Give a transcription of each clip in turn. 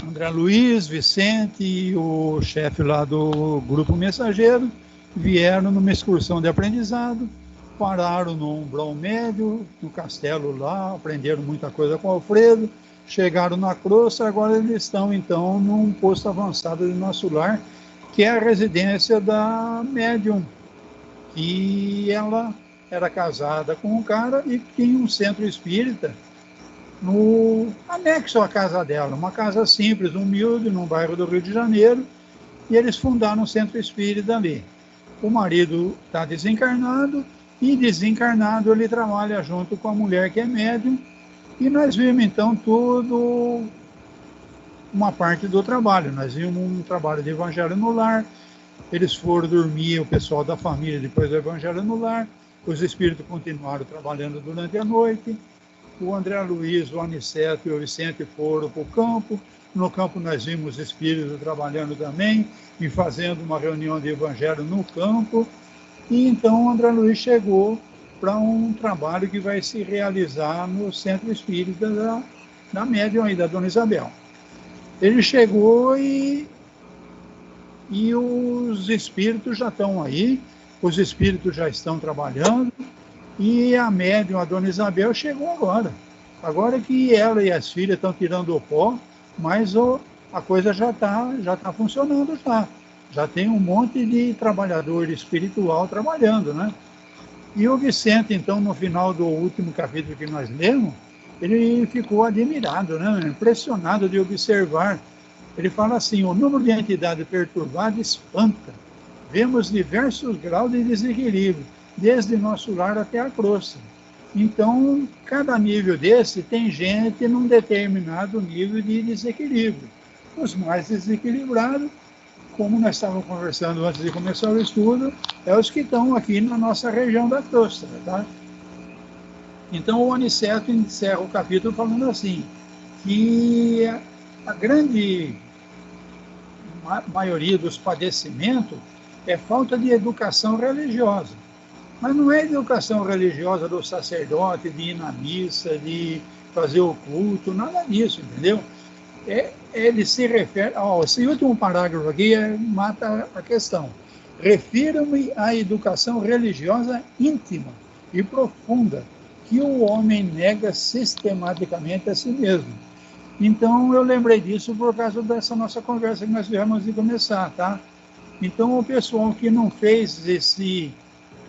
André Luiz, Vicente e o chefe lá do Grupo Mensageiro vieram numa excursão de aprendizado, pararam no Umbrão Médio, no castelo lá, aprenderam muita coisa com o Alfredo, chegaram na Crosta, agora eles estão então num posto avançado de Nosso Lar, que é a residência da médium, que ela era casada com um cara e tinha um centro espírita no anexo à casa dela, uma casa simples, humilde, num bairro do Rio de Janeiro, e eles fundaram um centro espírita ali. O marido está desencarnado, e desencarnado ele trabalha junto com a mulher que é médium, e nós vimos então tudo, uma parte do trabalho. Nós vimos um trabalho de Evangelho no Lar, eles foram dormir, o pessoal da família, depois do Evangelho no Lar, os espíritos continuaram trabalhando durante a noite, o André Luiz, o Aniceto e o Vicente foram para o campo. No campo nós vimos espíritos trabalhando também e fazendo uma reunião de evangelho no campo. E então o André Luiz chegou para um trabalho que vai se realizar no centro espírita da médium aí, da Dona Isabel. Ele chegou e os espíritos já estão aí, os espíritos já estão trabalhando. E a médium, a Dona Isabel, chegou agora. Agora que ela e as filhas estão tirando o pó, mas a coisa já tá funcionando já. Já tem um monte de trabalhador espiritual trabalhando, né? E o Vicente, então, no final do último capítulo que nós lemos, ele ficou admirado, né? Impressionado de observar. Ele fala assim, o número de entidades perturbadas espanta. Vemos diversos graus de desequilíbrio, desde Nosso Lar até a Crosta. Então, cada nível desse tem gente num determinado nível de desequilíbrio. Os mais desequilibrados, como nós estávamos conversando antes de começar o estudo, é os que estão aqui na nossa região da Crosta, tá? Então, o Aniceto encerra o capítulo falando assim, que a grande maioria dos padecimentos é falta de educação religiosa. Mas não é educação religiosa do sacerdote, de ir na missa, de fazer o culto, nada disso, entendeu? Ele se refere... esse último parágrafo aqui mata a questão. Refiro-me à educação religiosa íntima e profunda, que o homem nega sistematicamente a si mesmo. Então, eu lembrei disso por causa dessa nossa conversa que nós tivemos de começar, tá? Então, o pessoal que não fez esse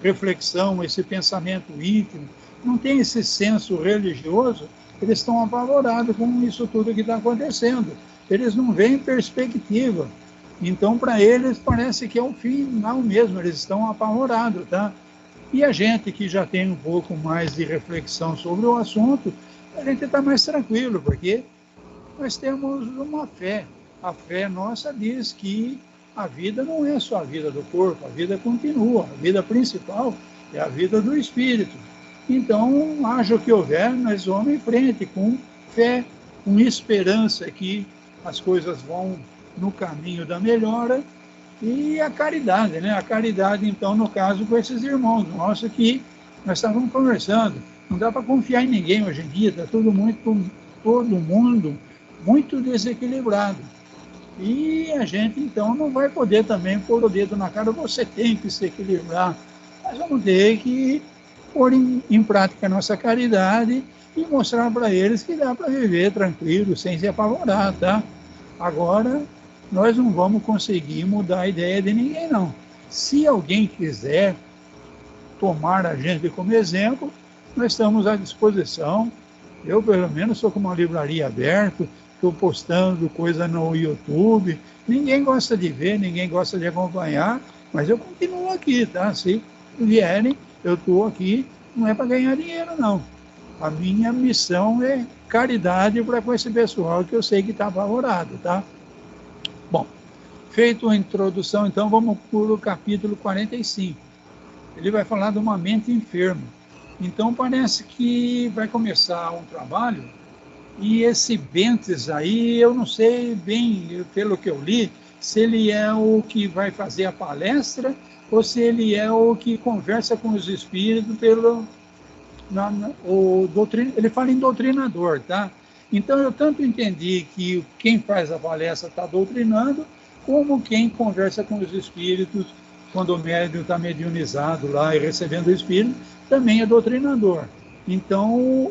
reflexão, esse pensamento íntimo, não tem esse senso religioso, eles estão apavorados com isso tudo que está acontecendo. Eles não veem perspectiva. Então, para eles, parece que é o final mesmo, eles estão apavorados, tá? E a gente que já tem um pouco mais de reflexão sobre o assunto, a gente está mais tranquilo, porque nós temos uma fé. A fé nossa diz que a vida não é só a vida do corpo, a vida continua, a vida principal é a vida do espírito. Então, haja o que houver, nós vamos em frente com fé, com esperança que as coisas vão no caminho da melhora, e a caridade, né? A caridade, então, no caso, com esses irmãos nossos que nós estávamos conversando. Não dá para confiar em ninguém hoje em dia, está todo mundo muito desequilibrado. E a gente, então, não vai poder também pôr o dedo na cara, você tem que se equilibrar. Nós vamos ter que pôr em prática a nossa caridade e mostrar para eles que dá para viver tranquilo, sem se apavorar, tá? Agora, nós não vamos conseguir mudar a ideia de ninguém, não. Se alguém quiser tomar a gente como exemplo, nós estamos à disposição. Eu, pelo menos, sou com uma livraria aberta, estou postando coisa no YouTube, ninguém gosta de ver, ninguém gosta de acompanhar, mas eu continuo aqui, tá? Se vierem, eu estou aqui, não é para ganhar dinheiro, não. A minha missão é caridade para com esse pessoal que eu sei que está apavorado, tá? Bom, feito a introdução, então vamos para o capítulo 45. Ele vai falar de uma mente enferma. Então parece que vai começar um trabalho. E esse Bentes aí, eu não sei bem, pelo que eu li, se ele é o que vai fazer a palestra ou se ele é o que conversa com os espíritos ele fala em doutrinador, tá? Então, eu tanto entendi que quem faz a palestra está doutrinando, como quem conversa com os espíritos, quando o médium está mediunizado lá e recebendo o espírito, também é doutrinador. Então,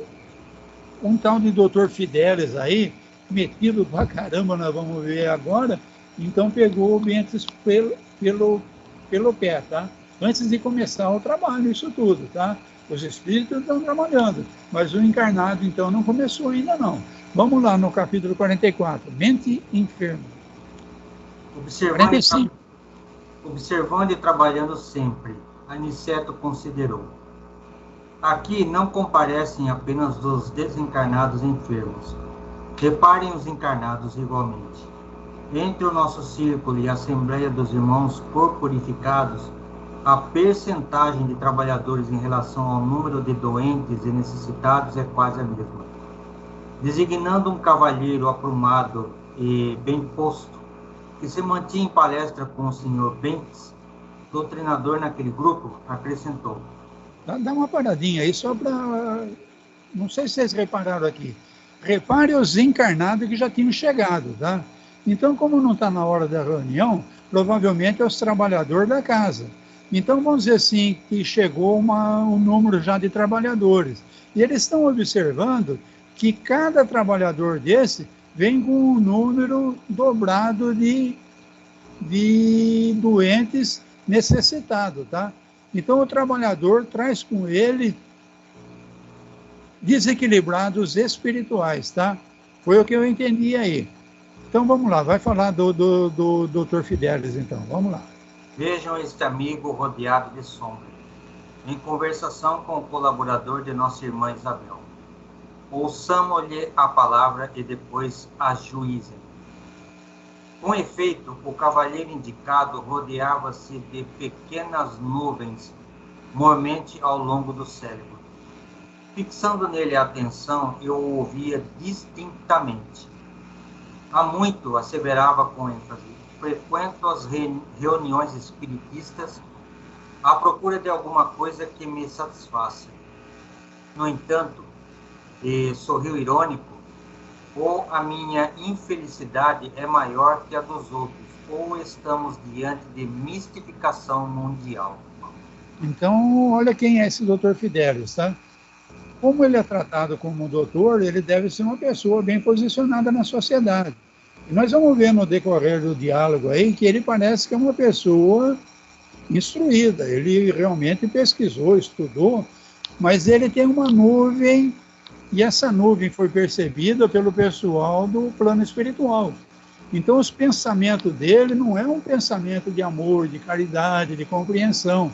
um tal de doutor Fidelis aí, metido pra caramba, nós vamos ver agora, então pegou o Bentes pelo pé, tá? Antes de começar o trabalho, isso tudo, tá? Os espíritos estão trabalhando, mas o encarnado, então, não começou ainda não. Vamos lá no capítulo 44, mente enferma. Observando e trabalhando sempre, Aniceto considerou: aqui não comparecem apenas os desencarnados enfermos. Reparem os encarnados igualmente. Entre o nosso círculo e a Assembleia dos Irmãos Corporificados, a percentagem de trabalhadores em relação ao número de doentes e necessitados é quase a mesma. Designando um cavalheiro aprumado e bem posto, que se mantinha em palestra com o senhor Bentes, doutrinador naquele grupo, acrescentou: Dá uma paradinha aí só para... Não sei se vocês repararam aqui. Repare os encarnados que já tinham chegado, tá? Então, como não está na hora da reunião, provavelmente é os trabalhadores da casa. Então, vamos dizer assim, que chegou um número já de trabalhadores. E eles estão observando que cada trabalhador desse vem com um número dobrado de doentes necessitados, tá? Então, o trabalhador traz com ele desequilibrados espirituais, tá? Foi o que eu entendi aí. Então, vamos lá, vai falar do Dr. Fidelis, então, vamos lá. Vejam este amigo rodeado de sombra, em conversação com o colaborador de nossa irmã Isabel. Ouçamos-lhe a palavra e depois ajuizem. Com efeito, o cavalheiro indicado rodeava-se de pequenas nuvens, mormente ao longo do cérebro. Fixando nele a atenção, eu o ouvia distintamente. Há muito, asseverava com ênfase, frequento as reuniões espiritistas à procura de alguma coisa que me satisfaça. No entanto, e sorriu irônico, ou a minha infelicidade é maior que a dos outros, ou estamos diante de mistificação mundial. Então, olha quem é esse Dr. Fidelis, tá? Como ele é tratado como doutor, ele deve ser uma pessoa bem posicionada na sociedade. E nós vamos ver no decorrer do diálogo aí que ele parece que é uma pessoa instruída. Ele realmente pesquisou, estudou, mas ele tem uma nuvem, e essa nuvem foi percebida pelo pessoal do plano espiritual. Então, os pensamentos dele não é um pensamento de amor, de caridade, de compreensão.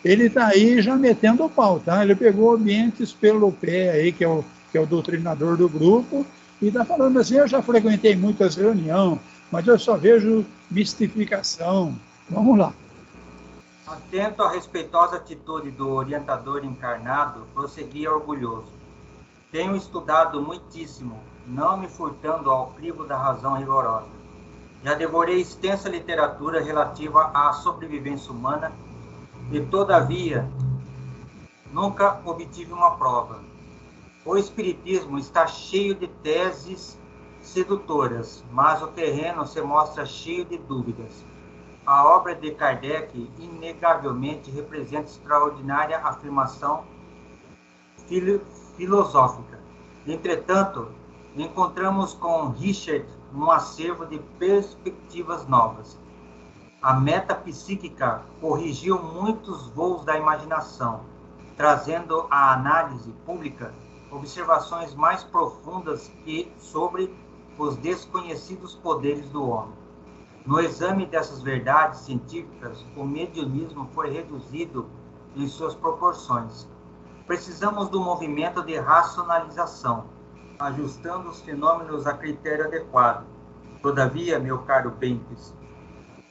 Ele está aí já metendo o pau, tá? Ele pegou o Bentes pelo pé aí, que é o doutrinador do grupo, e está falando assim: eu já frequentei muitas reuniões, mas eu só vejo mistificação. Vamos lá. Atento à respeitosa atitude do orientador encarnado, prosseguia orgulhoso. Tenho estudado muitíssimo, não me furtando ao crivo da razão rigorosa. Já devorei extensa literatura relativa à sobrevivência humana e, todavia, nunca obtive uma prova. O Espiritismo está cheio de teses sedutoras, mas o terreno se mostra cheio de dúvidas. A obra de Kardec inegavelmente representa extraordinária afirmação filosófica. Entretanto, encontramos com Richard um acervo de perspectivas novas. A metapsíquica corrigiu muitos voos da imaginação, trazendo à análise pública observações mais profundas sobre os desconhecidos poderes do homem. No exame dessas verdades científicas, o mediunismo foi reduzido em suas proporções. Precisamos do movimento de racionalização, ajustando os fenômenos a critério adequado. Todavia, meu caro Bentes,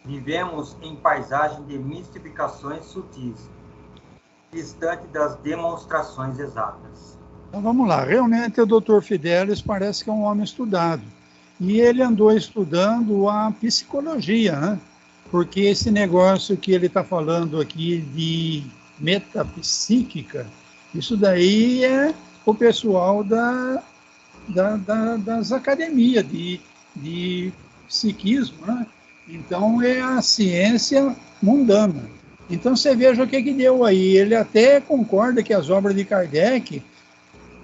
vivemos em paisagem de mistificações sutis, distante das demonstrações exatas. Então vamos lá, realmente o Dr. Fidelis parece que é um homem estudado. E ele andou estudando a psicologia, né? Porque esse negócio que ele está falando aqui de metapsíquica, isso daí é o pessoal das academias de psiquismo, né? Então, é a ciência mundana. Então, você veja o que deu aí. Ele até concorda que as obras de Kardec,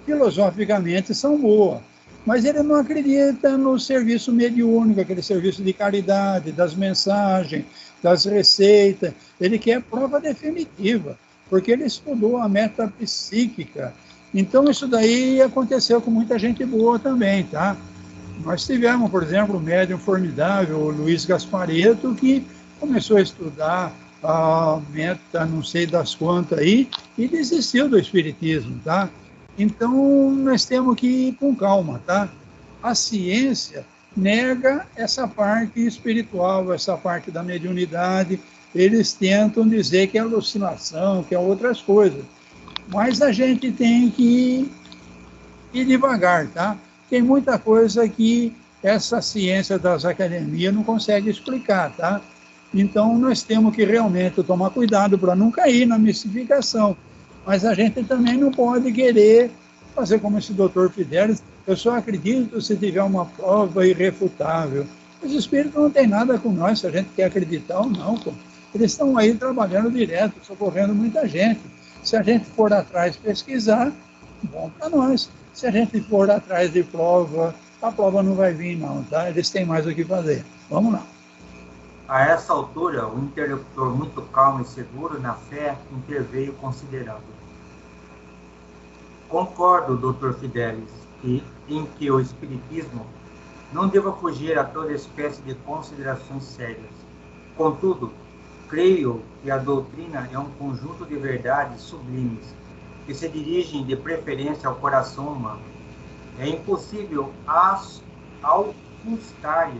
filosoficamente, são boas, mas ele não acredita no serviço mediúnico, aquele serviço de caridade, das mensagens, das receitas. Ele quer prova definitiva, porque ele estudou a metapsíquica. Então, isso daí aconteceu com muita gente boa também, tá? Nós tivemos, por exemplo, um médium formidável, o Luiz Gasparetto, que começou a estudar a meta, não sei das quantas aí, e desistiu do espiritismo, tá? Então, nós temos que ir com calma, tá? A ciência nega essa parte espiritual, essa parte da mediunidade. Eles tentam dizer que é alucinação, que é outras coisas. Mas a gente tem que ir devagar, tá? Tem muita coisa que essa ciência das academias não consegue explicar, tá? Então, nós temos que realmente tomar cuidado para não cair na mistificação. Mas a gente também não pode querer fazer como esse doutor Fidelis. Eu só acredito se tiver uma prova irrefutável. Os espíritos não têm nada com nós, se a gente quer acreditar ou não. Pô. Eles estão aí trabalhando direto, socorrendo muita gente. Se a gente for atrás pesquisar, bom para nós. Se a gente for atrás de prova, a prova não vai vir não, tá? Eles têm mais o que fazer. Vamos lá. A essa altura, o interlocutor, muito calmo e seguro na fé, interveio considerando: concordo, Dr. Fidelis, em que o Espiritismo não deva fugir a toda espécie de considerações sérias. Contudo, creio que a doutrina é um conjunto de verdades sublimes que se dirigem de preferência ao coração humano. É impossível auscultar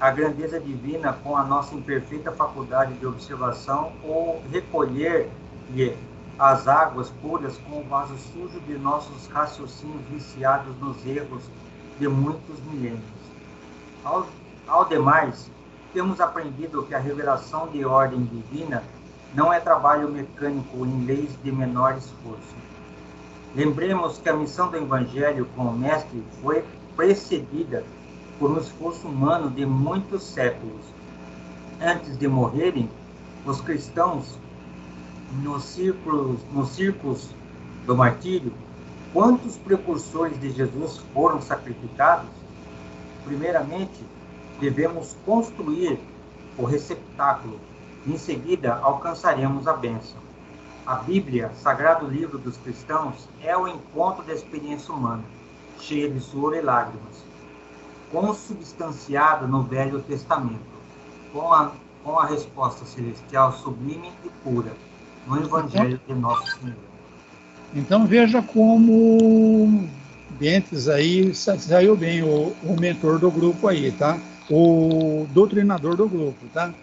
a grandeza divina com a nossa imperfeita faculdade de observação ou recolher-lhe as águas puras com o vaso sujo de nossos raciocínios viciados nos erros de muitos milênios. Ao demais, temos aprendido que a revelação de ordem divina não é trabalho mecânico em leis de menor esforço. Lembremos que a missão do Evangelho com o Mestre foi precedida por um esforço humano de muitos séculos. Antes de morrerem, os cristãos, nos círculos do martírio, quantos precursores de Jesus foram sacrificados? Primeiramente, devemos construir o receptáculo. Em seguida, alcançaremos a bênção. A Bíblia, sagrado livro dos cristãos, é o encontro da experiência humana, cheia de suor e lágrimas, consubstanciada no Velho Testamento, com a resposta celestial sublime e pura, no Evangelho de Nosso Senhor. Então, veja como Bentes aí saiu bem, o mentor do grupo aí, tá? O doutrinador do grupo, tá?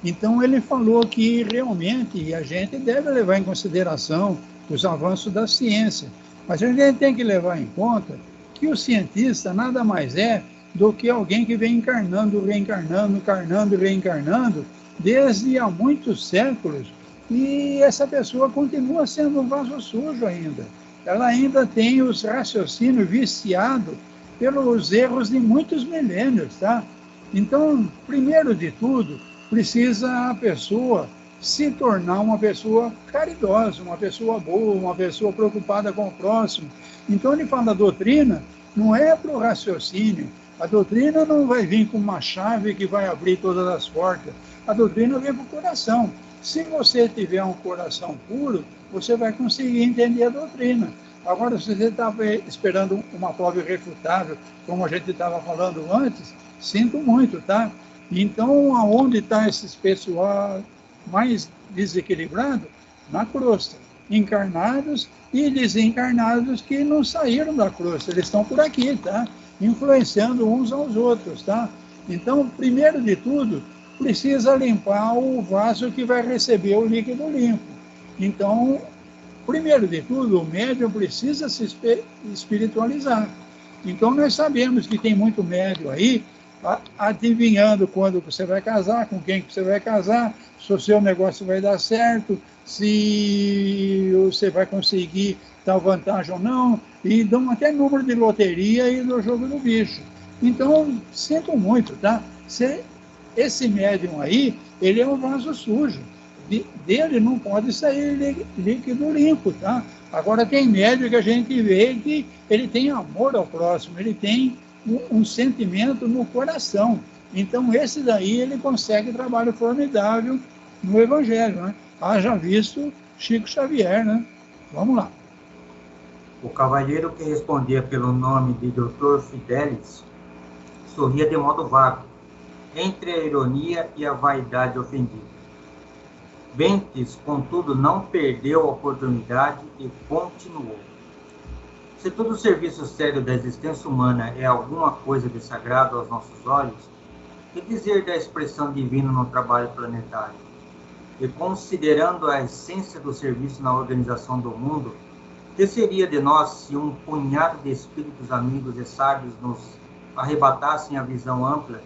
Então, ele falou que realmente a gente deve levar em consideração os avanços da ciência, mas a gente tem que levar em conta que o cientista nada mais é do que alguém que vem encarnando, reencarnando, encarnando e reencarnando desde há muitos séculos, e essa pessoa continua sendo um vaso sujo ainda. Ela ainda tem os raciocínios viciados pelos erros de muitos milênios, tá? Então, primeiro de tudo, precisa a pessoa se tornar uma pessoa caridosa, uma pessoa boa, uma pessoa preocupada com o próximo. Então, ele fala, a doutrina não é para o raciocínio, a doutrina não vai vir com uma chave que vai abrir todas as portas, a doutrina vem para o coração. Se você tiver um coração puro, você vai conseguir entender a doutrina. Agora, se você estava esperando uma prova irrefutável, como a gente estava falando antes, sinto muito, tá? Então, aonde está esses pessoal mais desequilibrado? Na crosta. Encarnados e desencarnados que não saíram da crosta. Eles estão por aqui, tá? Influenciando uns aos outros, tá? Então, primeiro de tudo, precisa limpar o vaso que vai receber o líquido limpo. Então, primeiro de tudo, o médium precisa se espiritualizar. Então, nós sabemos que tem muito médium aí adivinhando quando você vai casar, com quem que você vai casar, se o seu negócio vai dar certo, se você vai conseguir tal vantagem ou não, e dão até número de loteria e do jogo do bicho. Então, sinto muito, tá? Esse médium aí, ele é um vaso sujo. Dele não pode sair líquido limpo, tá? Agora, tem médium que a gente vê que ele tem amor ao próximo, ele tem um sentimento no coração. Então, esse daí, ele consegue trabalho formidável no Evangelho, né? Haja visto Chico Xavier, né? Vamos lá. O cavalheiro que respondia pelo nome de Dr. Fidelis sorria de modo vago, entre a ironia e a vaidade ofendida. Bentes, contudo, não perdeu a oportunidade e continuou. Se todo o serviço sério da existência humana é alguma coisa de sagrado aos nossos olhos, que dizer da expressão divina no trabalho planetário? E considerando a essência do serviço na organização do mundo, que seria de nós se um punhado de espíritos amigos e sábios nos arrebatassem a visão ampla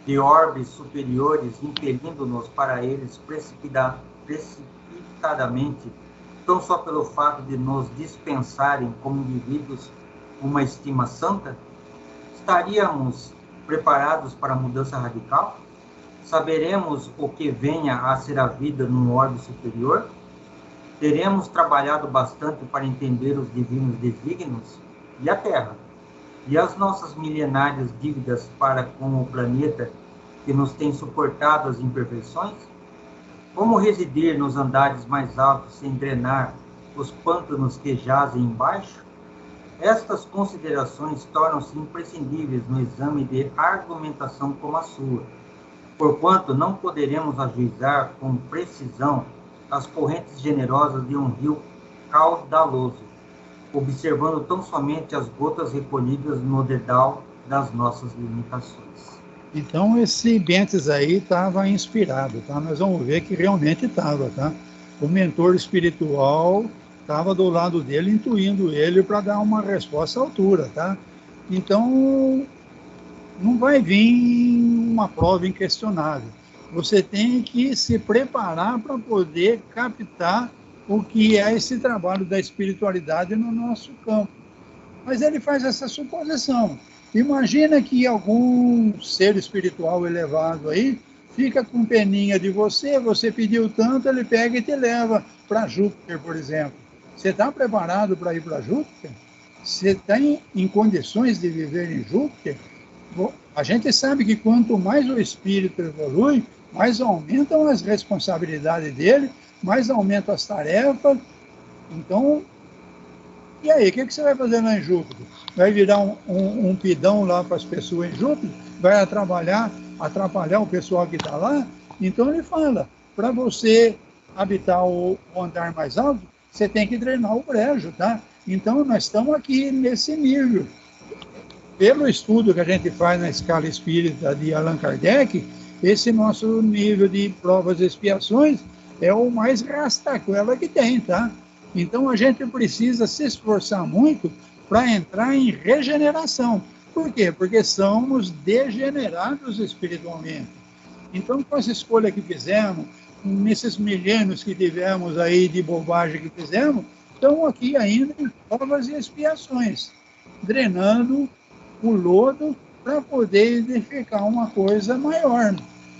de orbes superiores, impelindo-nos para eles precipitadamente, tão só pelo fato de nos dispensarem como indivíduos uma estima santa? Estaríamos preparados para a mudança radical? Saberemos o que venha a ser a vida num orbe superior? Teremos trabalhado bastante para entender os divinos desígnios? E a Terra? E as nossas milenárias dívidas para com o planeta que nos tem suportado as imperfeições? Como residir nos andares mais altos sem drenar os pântanos que jazem embaixo? Estas considerações tornam-se imprescindíveis no exame de argumentação como a sua, porquanto não poderemos ajuizar com precisão as correntes generosas de um rio caudaloso, observando tão somente as gotas recolhidas no dedal das nossas limitações. Então, esse Bentes aí estava inspirado, tá? Nós vamos ver que realmente estava, tá? O mentor espiritual estava do lado dele, intuindo ele para dar uma resposta à altura, tá? Então, não vai vir uma prova inquestionável. Você tem que se preparar para poder captar o que é esse trabalho da espiritualidade no nosso campo. Mas ele faz essa suposição. Imagina que algum ser espiritual elevado aí fica com peninha de você, você pediu tanto, ele pega e te leva para Júpiter, por exemplo. Você está preparado para ir para Júpiter? Você está em condições de viver em Júpiter? Bom, a gente sabe que quanto mais o espírito evolui, mais aumentam as responsabilidades dele, mais aumentam as tarefas. Então, e aí, o que você vai fazer lá em Júpiter? Vai virar um pidão lá para as pessoas em Júpiter? Vai atrapalhar o pessoal que está lá? Então ele fala, para você habitar o andar mais alto, você tem que drenar o brejo, tá? Então nós estamos aqui nesse nível. Pelo estudo que a gente faz na escala espírita de Allan Kardec, esse nosso nível de provas e expiações é o mais rastaquela que tem, tá? Então a gente precisa se esforçar muito para entrar em regeneração. Por quê? Porque somos degenerados espiritualmente. Então, com essa escolha que fizemos, nesses milênios que tivemos aí de bobagem que fizemos, estamos aqui ainda em provas e expiações, drenando o lodo para poder edificar uma coisa maior,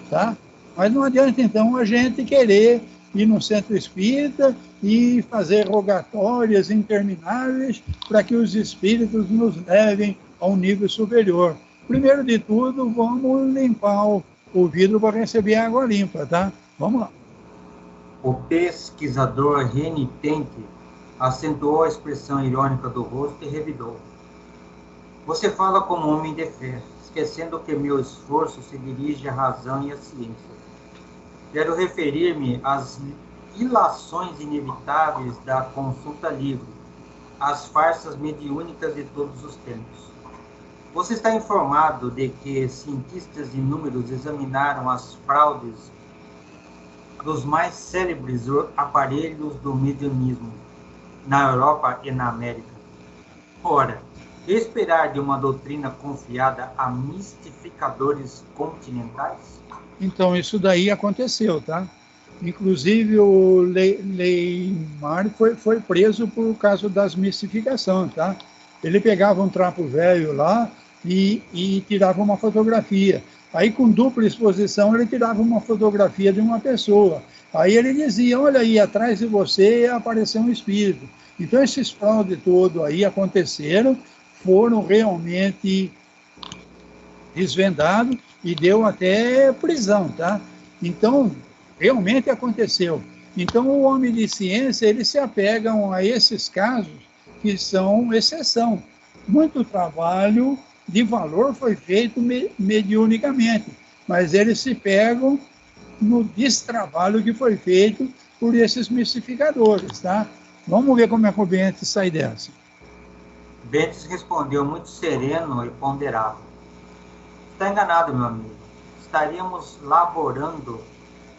tá? Mas não adianta, então, a gente querer ir no centro espírita e fazer rogatórias intermináveis para que os espíritos nos levem a um nível superior. Primeiro de tudo, vamos limpar o vidro para receber água limpa, tá? Vamos lá. O pesquisador renitente acentuou a expressão irônica do rosto e revidou. Você fala como homem de fé, esquecendo que meu esforço se dirige à razão e à ciência. Quero referir-me às ilações inevitáveis da consulta livre, às farsas mediúnicas de todos os tempos. Você está informado de que cientistas inúmeros examinaram as fraudes dos mais célebres aparelhos do mediunismo na Europa e na América. Ora, Esperar de uma doutrina confiada a mistificadores continentais? Então, isso daí aconteceu, tá? Inclusive, o Leymar foi preso por causa das mistificações, tá? Ele pegava um trapo velho lá e tirava uma fotografia. Aí, com dupla exposição, ele tirava uma fotografia de uma pessoa. Aí ele dizia, olha aí, atrás de você apareceu um espírito. Então, esses fraudes todos aí aconteceram, foram realmente desvendados e deu até prisão, tá? Então, realmente aconteceu. Então, o homem de ciência, eles se apegam a esses casos que são exceção. Muito trabalho de valor foi feito mediunicamente, mas eles se pegam no destrabalho que foi feito por esses mistificadores, tá? Vamos ver como é que o Bentes sai dessa. Bentes respondeu muito sereno e ponderado. Está enganado, meu amigo. Estaríamos laborando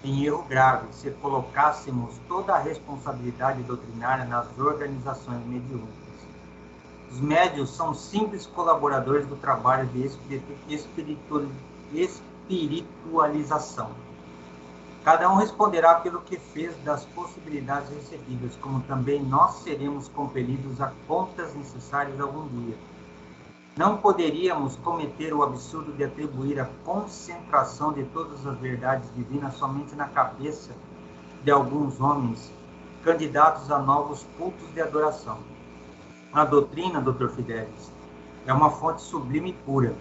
em erro grave se colocássemos toda a responsabilidade doutrinária nas organizações mediúnicas. Os médiuns são simples colaboradores do trabalho de espiritualização. Cada um responderá pelo que fez das possibilidades recebidas, como também nós seremos compelidos a contas necessárias algum dia. Não poderíamos cometer o absurdo de atribuir a concentração de todas as verdades divinas somente na cabeça de alguns homens candidatos a novos cultos de adoração. A doutrina, Dr. Fidelis, é uma fonte sublime e pura,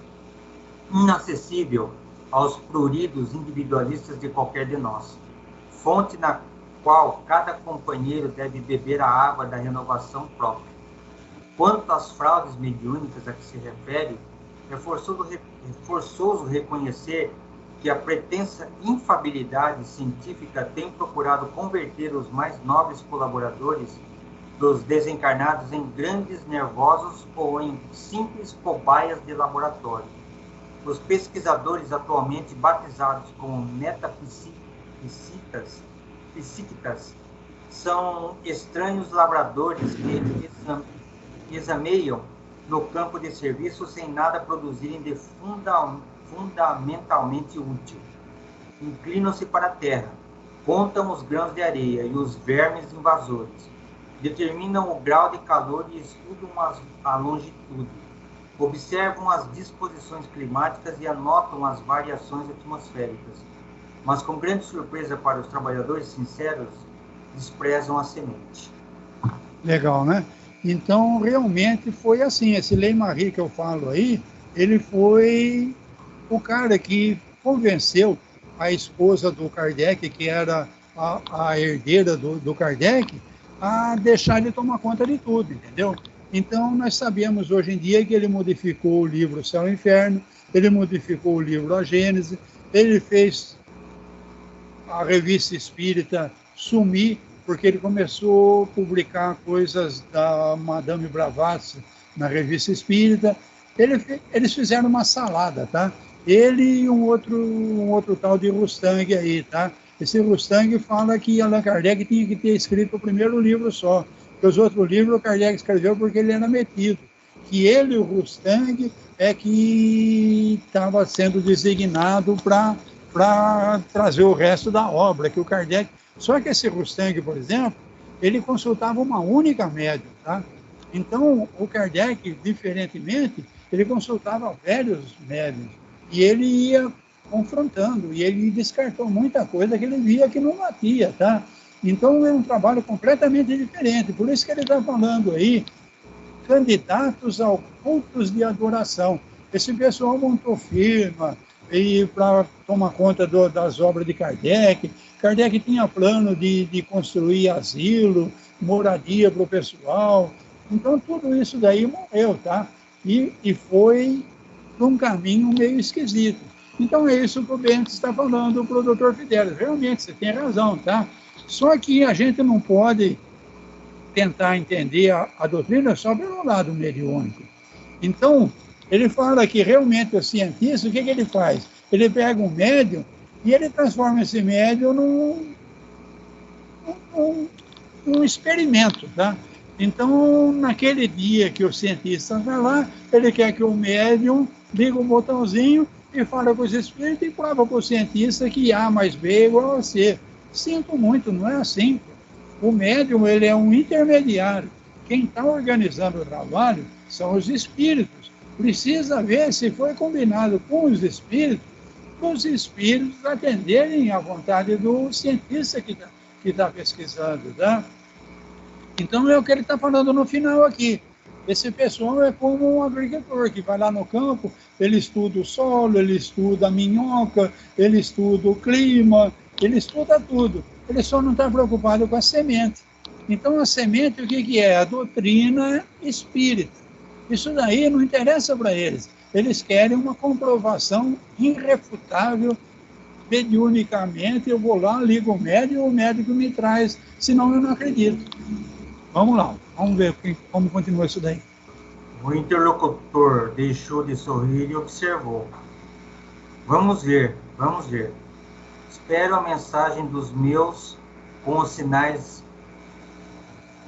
inacessível aos pruridos individualistas de qualquer de nós, fonte na qual cada companheiro deve beber a água da renovação própria. Quanto às fraudes mediúnicas a que se refere, é forçoso reconhecer que a pretensa infabilidade científica tem procurado converter os mais nobres colaboradores dos desencarnados em grandes nervosos ou em simples cobaias de laboratório. Os pesquisadores atualmente batizados como metapsíquicas são estranhos lavradores que exameiam no campo de serviço sem nada produzirem de fundamentalmente útil. Inclinam-se para a terra, contam os grãos de areia e os vermes invasores, determinam o grau de calor e estudam a longitude, observam as disposições climáticas e anotam as variações atmosféricas, mas com grande surpresa para os trabalhadores sinceros, desprezam a semente. Legal, né? Então, realmente foi assim, esse Leymar que eu falo aí, ele foi o cara que convenceu a esposa do Kardec, que era a herdeira do Kardec, a deixar ele tomar conta de tudo, entendeu? Então, nós sabemos hoje em dia que ele modificou o livro Céu e Inferno, ele modificou o livro A Gênese, ele fez a revista espírita sumir, porque ele começou a publicar coisas da Madame Blavatsky na revista espírita. Eles fizeram uma salada, tá? Ele e um outro tal de Rustang aí, tá? Esse Rustang fala que Allan Kardec tinha que ter escrito o primeiro livro só, que os outros livros o Kardec escreveu porque ele era metido. Que ele, o Rustang, é que estava sendo designado para trazer o resto da obra, que o Kardec... Só que esse Rustang, por exemplo, ele consultava uma única médium, tá? Então, o Kardec, diferentemente, ele consultava vários médiums, e ele ia confrontando, e ele descartou muita coisa que ele via que não batia, tá? Então, é um trabalho completamente diferente, por isso que ele está falando aí, candidatos a cultos de adoração. Esse pessoal montou firma e para tomar conta das obras de Kardec. Kardec tinha plano de construir asilo, moradia para o pessoal. Então, tudo isso daí morreu, tá? E foi por um caminho meio esquisito. Então, é isso que o Bento está falando para o doutor Fidelis. Realmente, você tem razão, tá? Só que a gente não pode tentar entender a doutrina só pelo lado mediúnico. Então, ele fala que realmente o cientista, o que ele faz? Ele pega um médium e ele transforma esse médium num experimento, tá? Então, naquele dia que o cientista vai lá, ele quer que o médium liga o botãozinho e fala com os espíritos e prova para o cientista que A mais B é igual a C. Sinto muito, não é assim. O médium, ele é um intermediário. Quem está organizando o trabalho são os espíritos. Precisa ver se foi combinado com os espíritos atenderem à vontade do cientista que está pesquisando, tá? Então, é o que ele está falando no final aqui. Esse pessoal é como um agricultor que vai lá no campo, ele estuda o solo, ele estuda a minhoca, ele estuda o clima, ele estuda tudo. Ele só não está preocupado com a semente. Então, a semente, o que é? A doutrina espírita. Isso daí não interessa para eles. Eles querem uma comprovação irrefutável, mediunicamente. Eu vou lá, ligo o médico me traz, senão eu não acredito. Vamos lá, vamos ver como continua isso daí. O interlocutor deixou de sorrir e observou. Vamos ver. Espero a mensagem dos meus com os sinais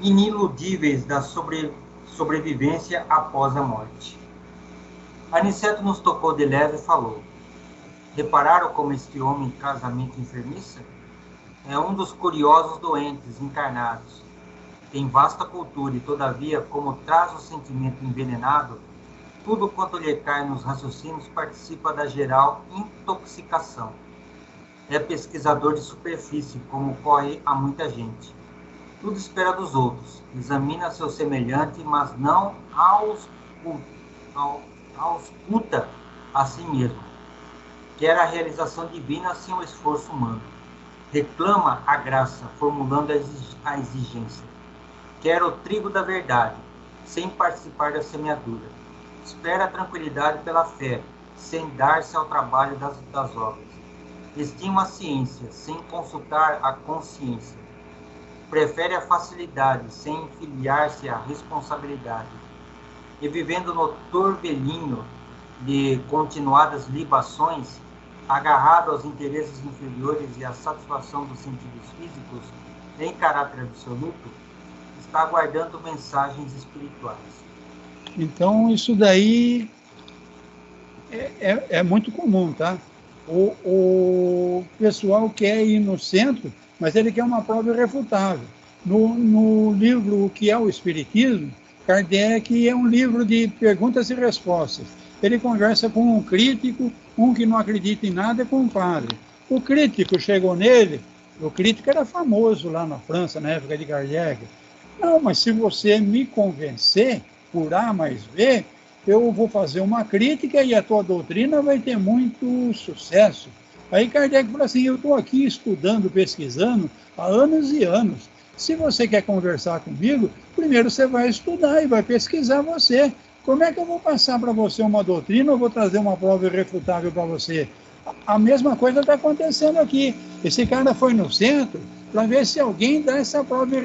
iniludíveis da sobrevivência após a morte. Aniceto nos tocou de leve e falou: repararam como este homem casamente enfermiça? É um dos curiosos doentes encarnados. Tem vasta cultura e, todavia, como traz o sentimento envenenado, tudo quanto lhe cai nos raciocínios participa da geral intoxicação. É pesquisador de superfície, como ocorre a muita gente. Tudo espera dos outros, examina seu semelhante, mas não ausculta a si mesmo. Quer a realização divina sem o esforço humano. Reclama a graça, formulando a exigência. Quer o trigo da verdade, sem participar da semeadura. Espera a tranquilidade pela fé, sem dar-se ao trabalho das obras. Estima a ciência, sem consultar a consciência. Prefere a facilidade, sem filiar-se à responsabilidade. E vivendo no torvelinho de continuadas libações, agarrado aos interesses inferiores e à satisfação dos sentidos físicos, em caráter absoluto, está aguardando mensagens espirituais. Então, isso daí é muito comum, tá? O pessoal quer ir no centro, mas ele quer uma prova irrefutável. No livro O que é o Espiritismo, Kardec é um livro de perguntas e respostas. Ele conversa com um crítico, um que não acredita em nada, com um padre. O crítico chegou nele, o crítico era famoso lá na França, na época de Kardec. Não, mas se você me convencer, por A mais B, eu vou fazer uma crítica e a tua doutrina vai ter muito sucesso. Aí Kardec falou assim, eu estou aqui estudando, pesquisando há anos e anos. Se você quer conversar comigo, primeiro você vai estudar e vai pesquisar você. Como é que eu vou passar para você uma doutrina ou vou trazer uma prova irrefutável para você? A mesma coisa está acontecendo aqui. Esse cara foi no centro para ver se alguém dá essa prova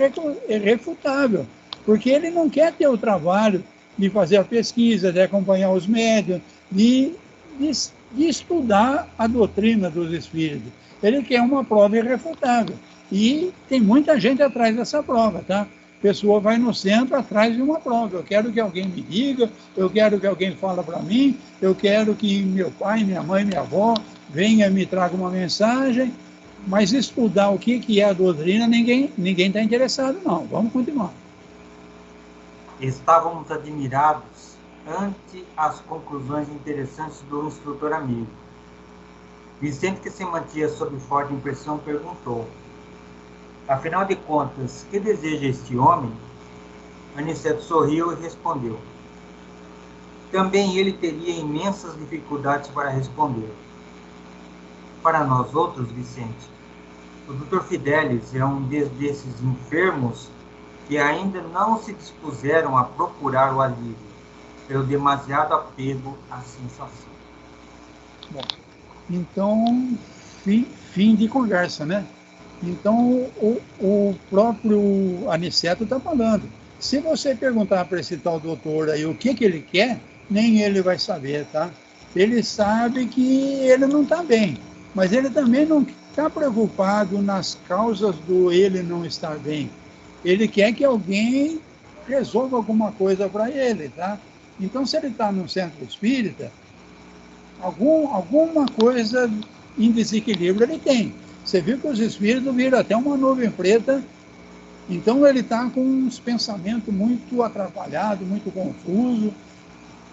irrefutável, porque ele não quer ter o trabalho de fazer a pesquisa, de acompanhar os médiuns, de estudar a doutrina dos espíritos. Ele quer uma prova irrefutável. E tem muita gente atrás dessa prova, tá? A pessoa vai no centro atrás de uma prova. Eu quero que alguém me diga, eu quero que alguém fale para mim, eu quero que meu pai, minha mãe, minha avó venha e me traga uma mensagem, mas estudar o que é a doutrina, ninguém está interessado, não. Vamos continuar. Estávamos admirados ante as conclusões interessantes do instrutor amigo. Vicente, que se mantinha sob forte impressão, perguntou: afinal de contas, que deseja este homem? Aniceto sorriu e respondeu: também ele teria imensas dificuldades para responder. Para nós outros, Vicente, o Dr. Fidelis é um desses enfermos que ainda não se dispuseram a procurar o alívio, pelo demasiado apego à sensação. Bom, então, fim de conversa, né? Então, o próprio Aniceto está falando. Se você perguntar para esse tal doutor aí o que ele quer, nem ele vai saber, tá? Ele sabe que ele não está bem, mas ele também não está preocupado nas causas do ele não estar bem. Ele quer que alguém resolva alguma coisa para ele, tá? Então, se ele está num centro espírita, alguma coisa em desequilíbrio ele tem. Você viu que os espíritos viram até uma nuvem preta, então ele está com uns pensamentos muito atrapalhados, muito confusos.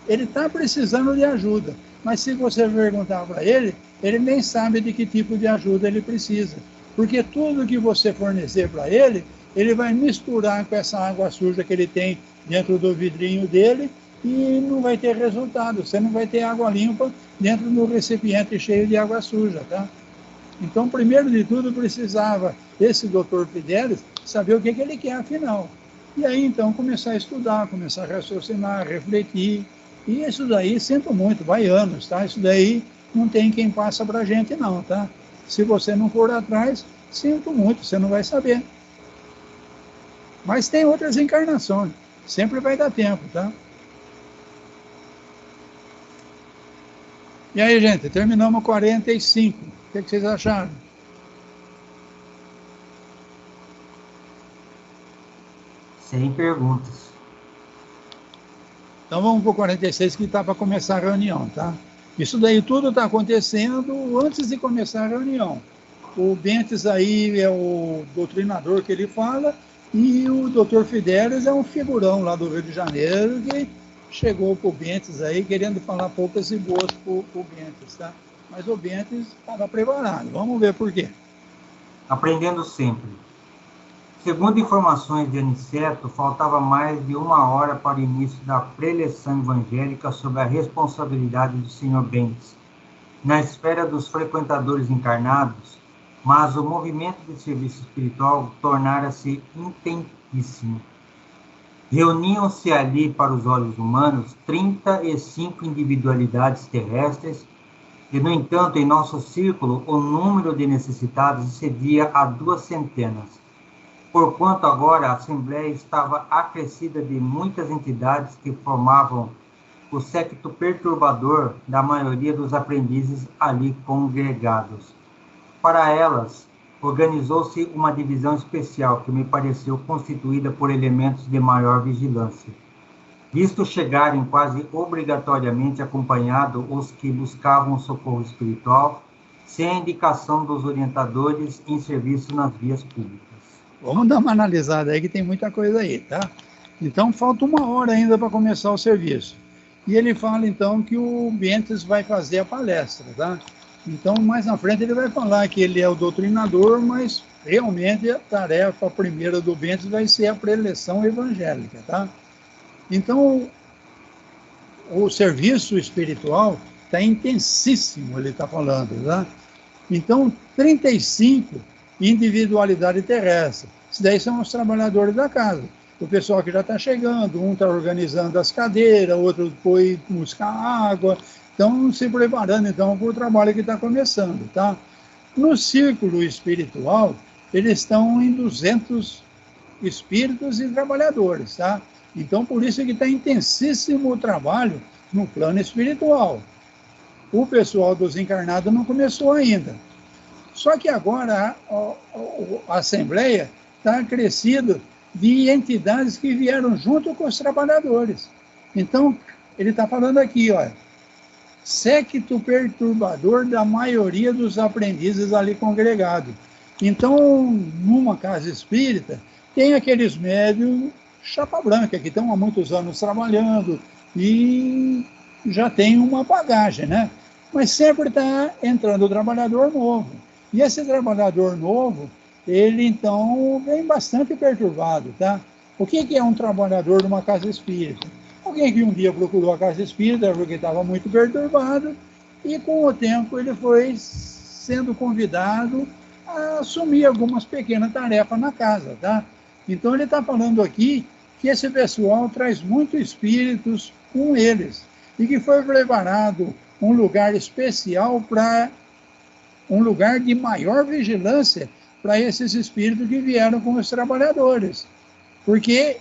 Ele está precisando de ajuda, mas se você perguntar para ele, ele nem sabe de que tipo de ajuda ele precisa. Porque tudo que você fornecer para ele, ele vai misturar com essa água suja que ele tem dentro do vidrinho dele e não vai ter resultado. Você não vai ter água limpa dentro do recipiente cheio de água suja, tá? Então, primeiro de tudo, precisava esse doutor Fidelis saber o que ele quer, afinal. E aí, então, começar a estudar, começar a raciocinar, refletir. E isso daí, sinto muito, vai anos, tá? Isso daí não tem quem passa pra gente, não, tá? Se você não for atrás, sinto muito, você não vai saber. Mas tem outras encarnações, sempre vai dar tempo, tá? E aí, gente, terminamos 45. O que vocês acharam? Sem perguntas. Então vamos para o 46 que está para começar a reunião, tá? Isso daí tudo está acontecendo antes de começar a reunião. O Bentes aí é o doutrinador que ele fala e o doutor Fidelis é um figurão lá do Rio de Janeiro que chegou para o Bentes aí querendo falar poucas e boas para o Bentes, tá? Mas o Bentes estava preparado. Vamos ver por quê. Aprendendo sempre. Segundo informações de Aniceto, faltava mais de 1 hora para o início da preleção evangélica sob a responsabilidade do Sr. Bentes, na esfera dos frequentadores encarnados, mas o movimento de serviço espiritual tornara-se intensíssimo. Reuniam-se ali, para os olhos humanos, 35 individualidades terrestres, e, no entanto, em nosso círculo, o número de necessitados excedia a 200, porquanto agora a Assembleia estava acrescida de muitas entidades que formavam o séquito perturbador da maioria dos aprendizes ali congregados. Para elas, organizou-se uma divisão especial que me pareceu constituída por elementos de maior vigilância, visto chegarem quase obrigatoriamente acompanhados os que buscavam socorro espiritual, sem a indicação dos orientadores em serviço nas vias públicas. Vamos dar uma analisada aí que tem muita coisa aí, tá? Então falta 1 hora ainda para começar o serviço. E ele fala então que o Bentes vai fazer a palestra, tá? Então mais na frente ele vai falar que ele é o doutrinador, mas realmente a tarefa primeira do Bentes vai ser a preleção evangélica, tá? Então o serviço espiritual está intensíssimo, ele está falando, tá? Então 35 individualidade terrestre. Isso daí são os trabalhadores da casa. O pessoal que já está chegando, um está organizando as cadeiras, outro foi buscar água, estão se preparando então para o trabalho que está começando, tá? No círculo espiritual, eles estão em 200 espíritos e trabalhadores, tá? Então, por isso que está intensíssimo o trabalho no plano espiritual. O pessoal dos encarnados não começou ainda. Só que agora a Assembleia está acrescida de entidades que vieram junto com os trabalhadores. Então, ele está falando aqui, ó, séquito perturbador da maioria dos aprendizes ali congregados. Então, numa casa espírita, tem aqueles médios chapa branca, que estão há muitos anos trabalhando e já tem uma bagagem, né? Mas sempre está entrando o trabalhador novo. E esse trabalhador novo, ele então vem bastante perturbado, tá? O que é um trabalhador de uma casa espírita? Alguém que um dia procurou a casa espírita porque estava muito perturbado e com o tempo ele foi sendo convidado a assumir algumas pequenas tarefas na casa, tá? Então ele está falando aqui que esse pessoal traz muitos espíritos com eles e que foi preparado um lugar especial para um lugar de maior vigilância para esses espíritos que vieram com os trabalhadores. Porque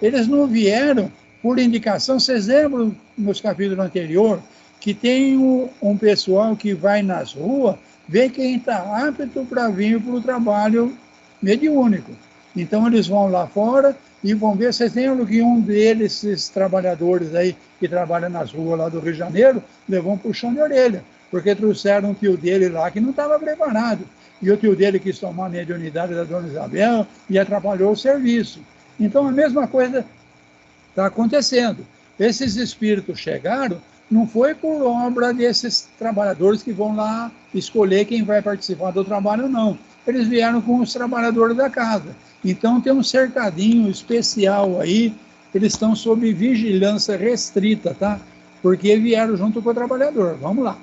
eles não vieram por indicação. Vocês lembram nos capítulos anteriores que tem um pessoal que vai nas ruas ver quem está apto para vir para o trabalho mediúnico. Então eles vão lá fora e vão ver. Vocês lembram que um deles, esses trabalhadores aí que trabalham nas ruas lá do Rio de Janeiro, levou um puxão de orelha, porque trouxeram um tio dele lá que não estava preparado. E o tio dele quis tomar a mediunidade da Dona Isabel e atrapalhou o serviço. Então a mesma coisa está acontecendo. Esses espíritos chegaram, não foi por obra desses trabalhadores que vão lá escolher quem vai participar do trabalho, não. Eles vieram com os trabalhadores da casa. Então tem um cercadinho especial aí, eles estão sob vigilância restrita, tá? Porque vieram junto com o trabalhador. Vamos lá.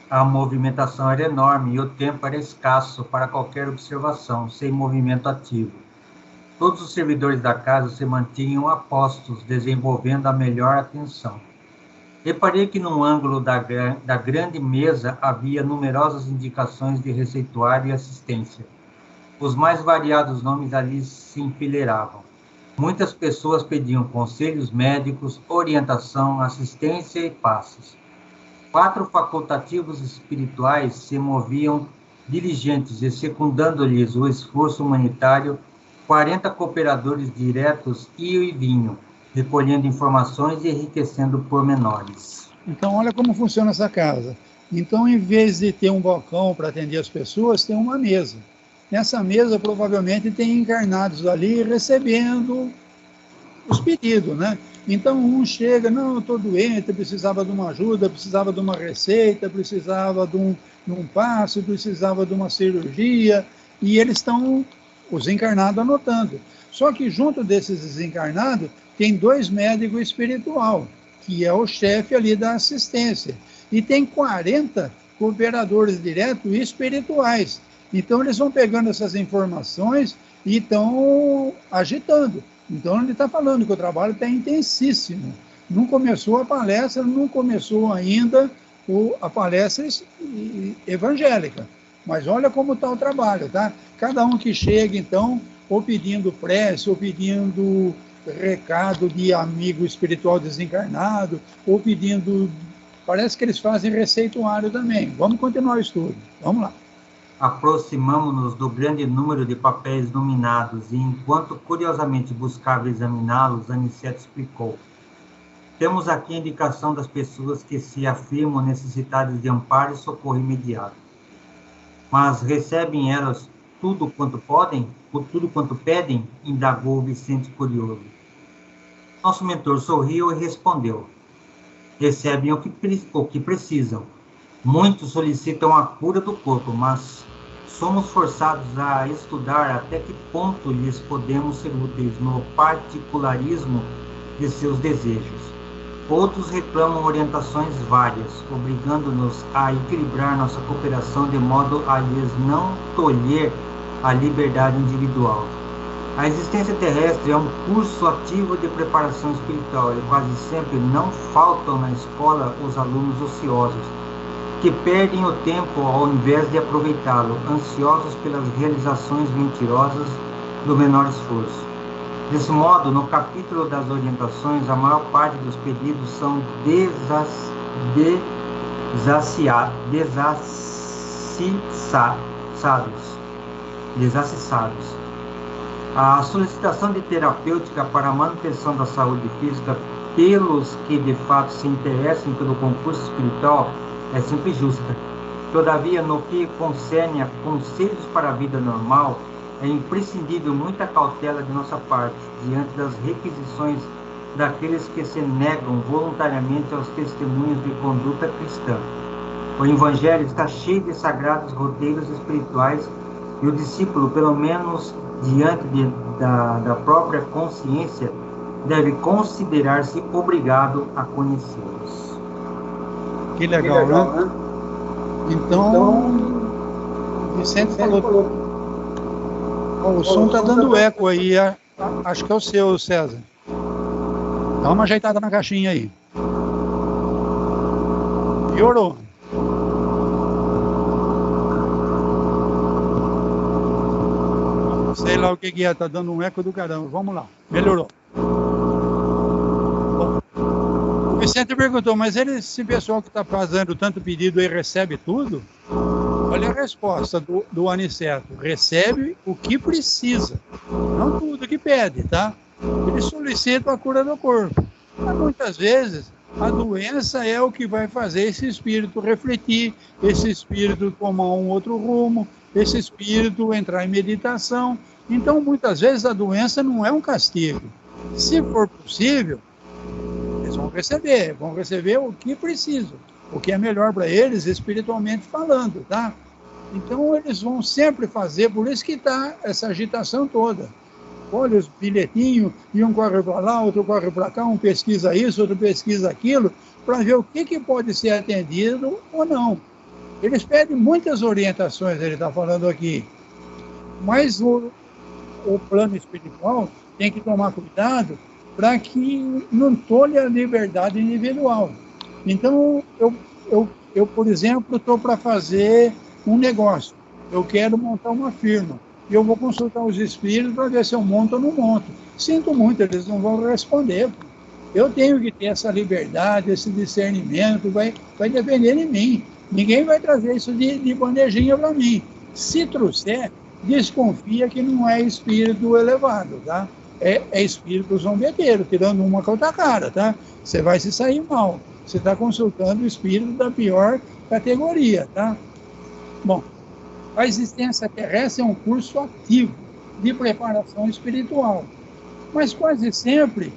A movimentação era enorme e o tempo era escasso para qualquer observação, sem movimento ativo. Todos os servidores da casa se mantinham a postos, desenvolvendo a melhor atenção. Reparei que no ângulo da grande mesa havia numerosas indicações de receituário e assistência. Os mais variados nomes ali se enfileiravam. Muitas pessoas pediam conselhos médicos, orientação, assistência e passes. 4 facultativos espirituais se moviam diligentes e secundando-lhes o esforço humanitário, 40 cooperadores diretos iam e vinham, recolhendo informações e enriquecendo pormenores. Então, olha como funciona essa casa. Então, em vez de ter um balcão para atender as pessoas, tem uma mesa. Nessa mesa, provavelmente, tem encarnados ali recebendo os pedidos, né? Então, um chega, não, eu estou doente, precisava de uma ajuda, precisava de uma receita, precisava de um passe, precisava de uma cirurgia, e eles estão, os encarnados, anotando. Só que junto desses desencarnados, tem 2 médicos espirituais, que é o chefe ali da assistência. E tem 40 cooperadores diretos espirituais. Então, eles vão pegando essas informações e estão agitando. Então, ele está falando que o trabalho está intensíssimo. Não começou a palestra, não começou ainda a palestra evangélica. Mas olha como está o trabalho, tá? Cada um que chega, então, ou pedindo prece, ou pedindo recado de amigo espiritual desencarnado, ou pedindo... Parece que eles fazem receituário também. Vamos continuar o estudo. Vamos lá. Aproximamo-nos do grande número de papéis nominados e, enquanto curiosamente buscava examiná-los, Aniceto explicou. Temos aqui a indicação das pessoas que se afirmam necessitadas de amparo e socorro imediato. Mas recebem elas tudo quanto podem, ou tudo quanto pedem? Indagou Vicente curioso. Nosso mentor sorriu e respondeu. Recebem o que precisam. Muitos solicitam a cura do corpo, mas somos forçados a estudar até que ponto lhes podemos ser úteis no particularismo de seus desejos. Outros reclamam orientações várias, obrigando-nos a equilibrar nossa cooperação de modo a lhes não tolher a liberdade individual. A existência terrestre é um curso ativo de preparação espiritual e quase sempre não faltam na escola os alunos ociosos, que perdem o tempo ao invés de aproveitá-lo, ansiosos pelas realizações mentirosas do menor esforço. Desse modo, no capítulo das orientações, a maior parte dos pedidos são desacessados. A solicitação de terapêutica para a manutenção da saúde física pelos que de fato se interessem pelo concurso espiritual é sempre justa. Todavia, no que concerne a conselhos para a vida normal, é imprescindível muita cautela de nossa parte diante das requisições daqueles que se negam voluntariamente aos testemunhos de conduta cristã. O Evangelho está cheio de sagrados roteiros espirituais e o discípulo, pelo menos diante da própria consciência, deve considerar-se obrigado a conhecê-los. Que legal, né? Então, Vicente falou. O som está dando eco aí, acho que é o seu, César. Dá uma ajeitada na caixinha aí. Piorou. Sei lá o que é, tá dando um eco do caramba. Vamos lá, melhorou. Bom, o Vicente perguntou, mas esse pessoal que está fazendo tanto pedido aí recebe tudo? Olha a resposta do Aniceto. Recebe o que precisa, não tudo que pede, tá? Ele solicita a cura do corpo. Mas muitas vezes a doença é o que vai fazer esse espírito refletir, esse espírito tomar um outro rumo, esse espírito entrar em meditação. Então, muitas vezes a doença não é um castigo. Se for possível, eles vão receber o que precisam, o que é melhor para eles espiritualmente falando, tá? Então eles vão sempre fazer, por isso que está essa agitação toda. Olha os bilhetinhos, e um corre para lá, outro corre para cá, um pesquisa isso, outro pesquisa aquilo, para ver o que pode ser atendido ou não. Eles pedem muitas orientações, ele está falando aqui, mas o plano espiritual tem que tomar cuidado para que não tolhe a liberdade individual. Então, eu por exemplo, estou para fazer um negócio. Eu quero montar uma firma. E eu vou consultar os espíritos para ver se eu monto ou não monto. Sinto muito, eles não vão responder. Eu tenho que ter essa liberdade, esse discernimento, vai depender de mim. Ninguém vai trazer isso de bandejinha para mim. Se trouxer, desconfia que não é espírito elevado, tá? É espírito zombeteiro, tirando uma com a outra cara, tá? Você vai se sair mal. Você está consultando o espírito da pior categoria, tá? Bom, a existência terrestre é um curso ativo de preparação espiritual, mas quase sempre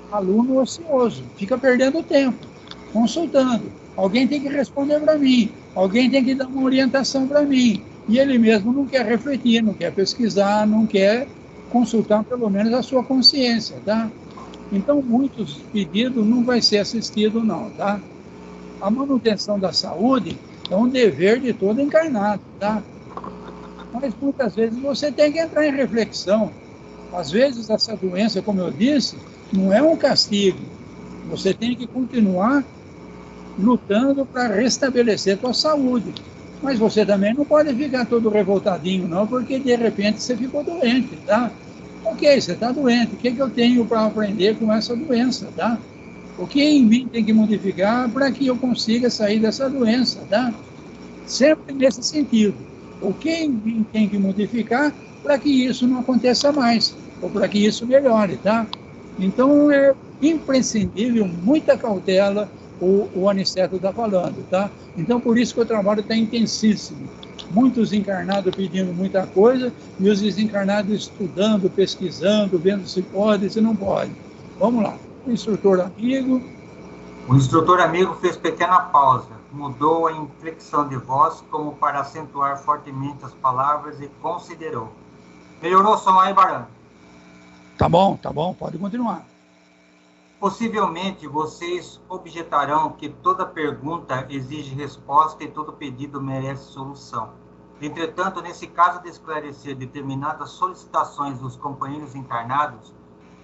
aluno ocioso, fica perdendo tempo, consultando. Alguém tem que responder para mim, alguém tem que dar uma orientação para mim, e ele mesmo não quer refletir, não quer pesquisar, não quer consultar pelo menos a sua consciência, tá? Então, muitos pedidos não vai ser assistido não, tá? A manutenção da saúde é um dever de todo encarnado, tá? Mas muitas vezes você tem que entrar em reflexão. Às vezes essa doença, como eu disse, não é um castigo. Você tem que continuar lutando para restabelecer a sua saúde. Mas você também não pode ficar todo revoltadinho, não, porque de repente você ficou doente, tá? Ok, você está doente. O que eu tenho para aprender com essa doença, tá? O que em mim tem que modificar para que eu consiga sair dessa doença, tá? Sempre nesse sentido. O que em mim tem que modificar para que isso não aconteça mais, ou para que isso melhore, tá? Então, é imprescindível muita cautela o Aniceto está falando, tá? Então, por isso que o trabalho está intensíssimo. Muitos encarnados pedindo muita coisa e os desencarnados estudando, pesquisando, vendo se pode, se não pode. Vamos lá. O instrutor amigo. O instrutor amigo fez pequena pausa, mudou a inflexão de voz como para acentuar fortemente as palavras e considerou. Melhorou o som aí, Barão? Tá bom, pode continuar. Possivelmente vocês objetarão que toda pergunta exige resposta e todo pedido merece solução. Entretanto, nesse caso de esclarecer determinadas solicitações dos companheiros encarnados,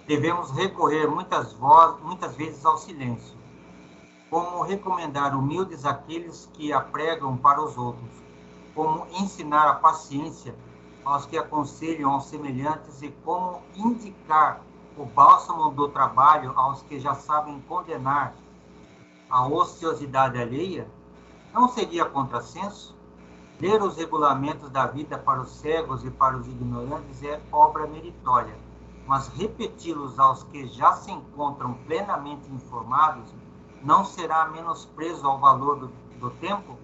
devemos recorrer muitas vezes ao silêncio, como recomendar humildes àqueles que a pregam para os outros, como ensinar a paciência aos que aconselham aos semelhantes e como indicar o bálsamo do trabalho aos que já sabem condenar a ociosidade alheia. Não seria contrassenso? Ler os regulamentos da vida para os cegos e para os ignorantes é obra meritória, mas repeti-los aos que já se encontram plenamente informados não será menosprezo ao valor do tempo?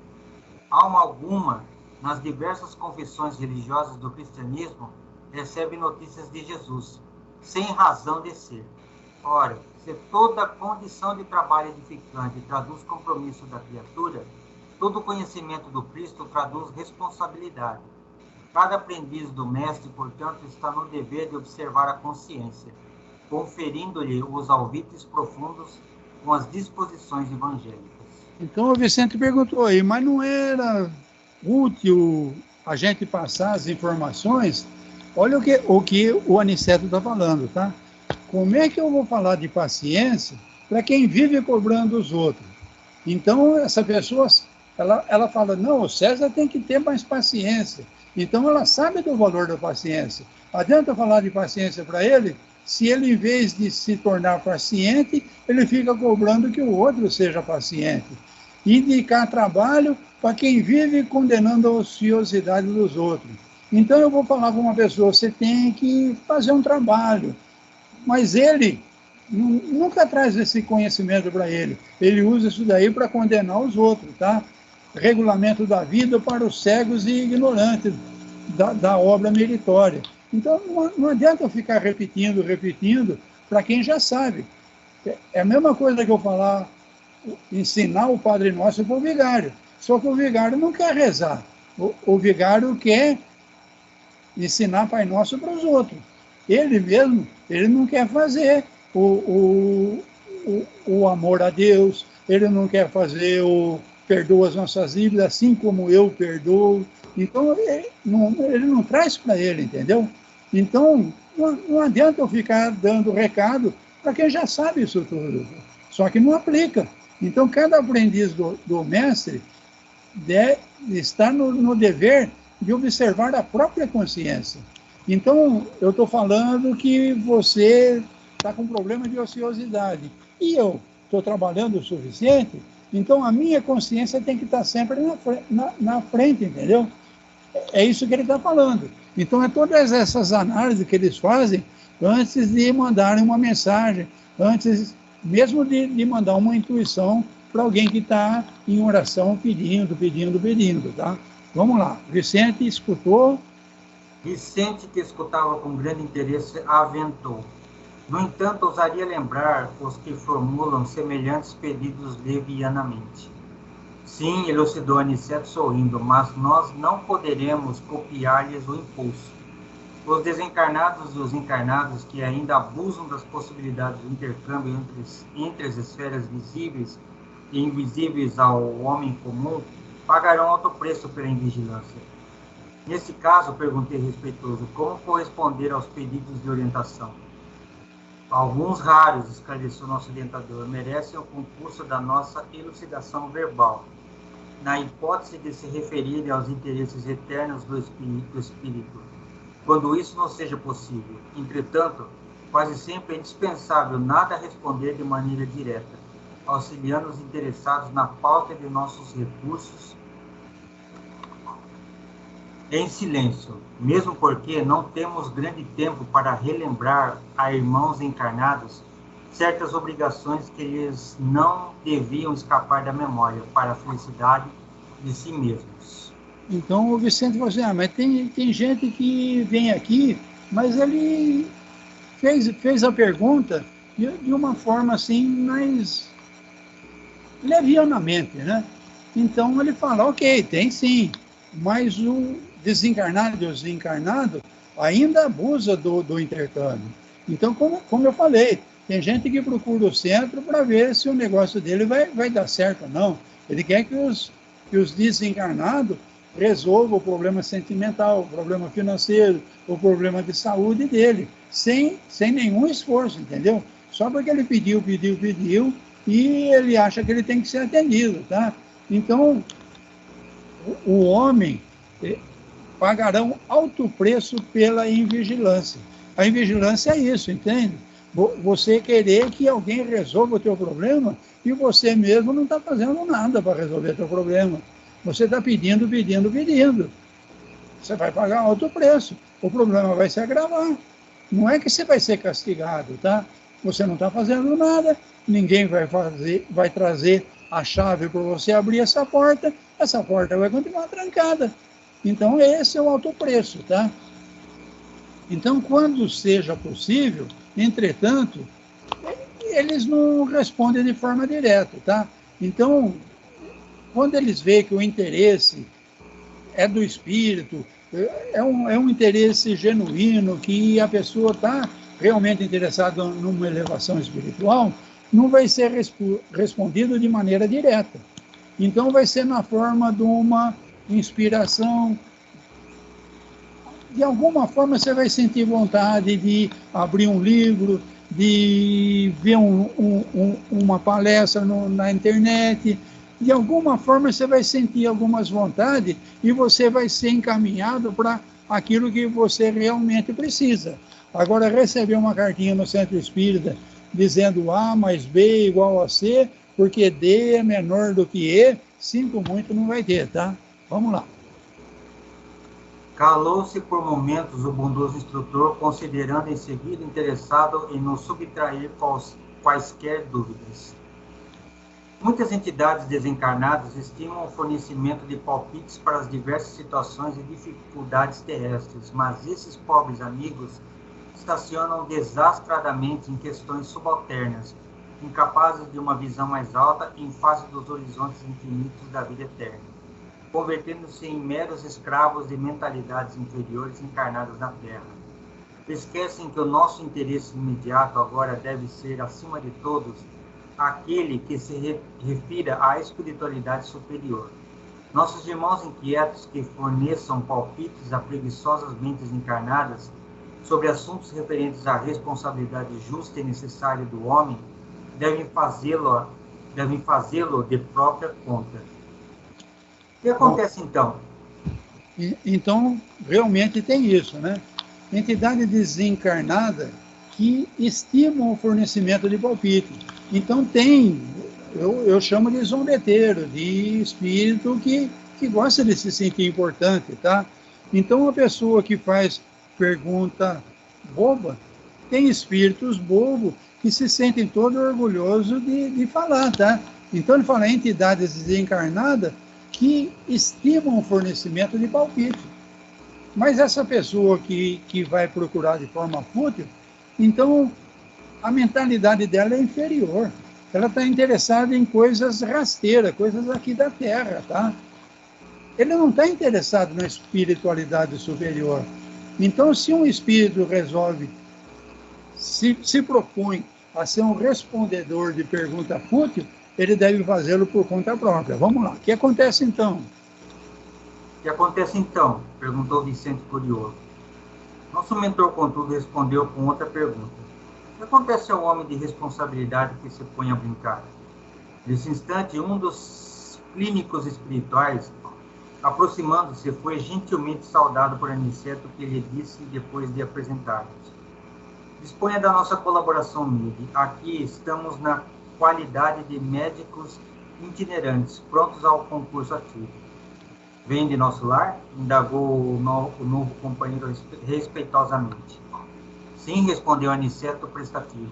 Alma alguma, nas diversas confissões religiosas do cristianismo, recebe notícias de Jesus, sem razão de ser. Ora, se toda condição de trabalho edificante traduz compromisso da criatura, todo conhecimento do Cristo traduz responsabilidade. Cada aprendiz do Mestre, portanto, está no dever de observar a consciência, conferindo-lhe os alvitres profundos com as disposições evangélicas. Então o Vicente perguntou aí, mas não era útil a gente passar as informações? Olha o que o Aniceto está falando, tá? Como é que eu vou falar de paciência para quem vive cobrando os outros? Então essa pessoa, ela fala, não, o César tem que ter mais paciência. Então ela sabe do valor da paciência. Adianta falar de paciência para ele, se ele, em vez de se tornar paciente, ele fica cobrando que o outro seja paciente. indicar trabalho para quem vive condenando a ociosidade dos outros. Então eu vou falar para uma pessoa, você tem que fazer um trabalho, mas ele nunca traz esse conhecimento para ele. Ele usa isso daí para condenar os outros, tá? Regulamento da vida para os cegos e ignorantes da obra meritória. Então não adianta eu ficar repetindo para quem já sabe. É a mesma coisa que eu falar, ensinar o Padre Nosso para o vigário. Só que o vigário não quer rezar. O vigário quer ensinar Pai Nosso para os outros. Ele mesmo, ele não quer fazer o amor a Deus, ele não quer fazer o perdoa as nossas dívidas, assim como eu perdoo. Então, ele não traz para ele, entendeu? Então, não adianta eu ficar dando recado para quem já sabe isso tudo, só que não aplica. Então, cada aprendiz do mestre está no dever de observar a própria consciência. Então, eu estou falando que você está com problema de ociosidade e eu estou trabalhando o suficiente, então a minha consciência tem que estar sempre na frente, entendeu? É isso que ele está falando. Então, é todas essas análises que eles fazem antes de mandarem uma mensagem, antes mesmo de mandar uma intuição para alguém que está em oração pedindo, tá? Vamos lá. Vicente escutou. Vicente, que escutava com grande interesse, aventou. No entanto, ousaria lembrar os que formulam semelhantes pedidos levianamente. Sim, elucidou Aniceto sorrindo, mas nós não poderemos copiar-lhes o impulso. Os desencarnados e os encarnados que ainda abusam das possibilidades do intercâmbio entre as esferas visíveis e invisíveis ao homem comum, pagarão alto preço pela invigilância. Nesse caso, perguntei respeitoso, como corresponder aos pedidos de orientação? Alguns raros, esclareceu nosso orientador, merecem o concurso da nossa elucidação verbal, na hipótese de se referirem aos interesses eternos do espírito, quando isso não seja possível. Entretanto, quase sempre é indispensável nada responder de maneira direta, auxiliando os interessados na pauta de nossos recursos em silêncio, mesmo porque não temos grande tempo para relembrar a irmãos encarnados certas obrigações que eles não deviam escapar da memória para a felicidade de si mesmos. Então o Vicente falou assim, mas tem gente que vem aqui, mas ele fez a pergunta de uma forma assim mais levianamente, né? Então ele fala, ok, tem sim, mas o desencarnado e o desencarnado ainda abusa do intercâmbio. Então, como eu falei, tem gente que procura o centro para ver se o negócio dele vai dar certo ou não. Ele quer que os desencarnados resolvam o problema sentimental, o problema financeiro, o problema de saúde dele, sem nenhum esforço, entendeu? Só porque ele pediu, e ele acha que ele tem que ser atendido, tá? Então, o homem pagarão alto preço pela invigilância. A invigilância é isso, entende? Você querer que alguém resolva o teu problema e você mesmo não está fazendo nada para resolver o teu problema. Você está pedindo. Você vai pagar alto preço. O problema vai se agravar. Não é que você vai ser castigado, tá? Você não está fazendo nada, ninguém vai trazer a chave para você abrir essa porta vai continuar trancada. Então, esse é o alto preço, tá? Então, quando seja possível, entretanto, eles não respondem de forma direta, tá? Então, quando eles veem que o interesse é do espírito, é um interesse genuíno, que a pessoa está realmente interessada numa elevação espiritual, não vai ser respondido de maneira direta. Então, vai ser na forma de uma inspiração. De alguma forma, você vai sentir vontade de abrir um livro, de ver uma palestra na internet. De alguma forma, você vai sentir algumas vontades e você vai ser encaminhado para aquilo que você realmente precisa. Agora, receber uma cartinha no Centro Espírita dizendo A mais B igual a C, porque D é menor do que E, 5 muito não vai ter, tá? Vamos lá. Calou-se por momentos o bondoso instrutor, considerando em seguida interessado em nos subtrair quaisquer dúvidas. Muitas entidades desencarnadas estimam o fornecimento de palpites para as diversas situações e dificuldades terrestres, mas esses pobres amigos estacionam desastradamente em questões subalternas, incapazes de uma visão mais alta em face dos horizontes infinitos da vida eterna, convertendo-se em meros escravos de mentalidades inferiores encarnadas na Terra. Esquecem que o nosso interesse imediato agora deve ser, acima de todos, aquele que se refira à espiritualidade superior. Nossos irmãos inquietos que forneçam palpites a preguiçosas mentes encarnadas sobre assuntos referentes à responsabilidade justa e necessária do homem, devem fazê-lo de própria conta. O que acontece então? Então, realmente tem isso, né? Entidade desencarnada que estimam o fornecimento de palpite. Então tem, eu chamo de zombeteiro, de espírito que gosta de se sentir importante, tá? Então, uma pessoa que faz pergunta boba, tem espíritos bobos que se sentem todos orgulhosos de falar, tá? Então, ele fala entidades desencarnadas que estimam o fornecimento de palpite. Mas essa pessoa que vai procurar de forma fútil, então a mentalidade dela é inferior. Ela está interessada em coisas rasteiras, coisas aqui da Terra, tá? Ele não está interessado na espiritualidade superior. Então, se um espírito resolve, se propõe a ser um respondedor de pergunta fútil, ele deve fazê-lo por conta própria. Vamos lá. O que acontece então? O que acontece então? Perguntou Vicente curioso. Nosso mentor, contudo, respondeu com outra pergunta. O que acontece ao homem de responsabilidade que se põe a brincar? Nesse instante, um dos clínicos espirituais, aproximando-se, foi gentilmente saudado por Aniceto, que lhe disse depois de apresentar-nos. Disponha da nossa colaboração, Mili. Aqui estamos na qualidade de médicos itinerantes, prontos ao concurso ativo. Vem de nosso lar? Indagou o novo companheiro respeitosamente. Sim, respondeu Aniceto prestativo.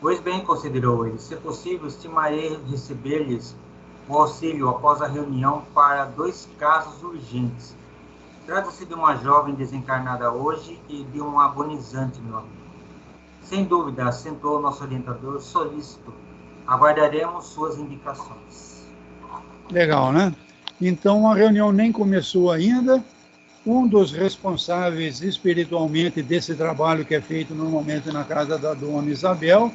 Pois bem, considerou ele, se possível, estimarei receber-lhes o auxílio após a reunião para 2 casos urgentes. Trata-se de uma jovem desencarnada hoje e de um agonizante, meu amigo. Sem dúvida, acentuou nosso orientador solícito. Aguardaremos suas indicações. Legal, né? Então, a reunião nem começou ainda. Um dos responsáveis espiritualmente desse trabalho que é feito normalmente na casa da dona Isabel,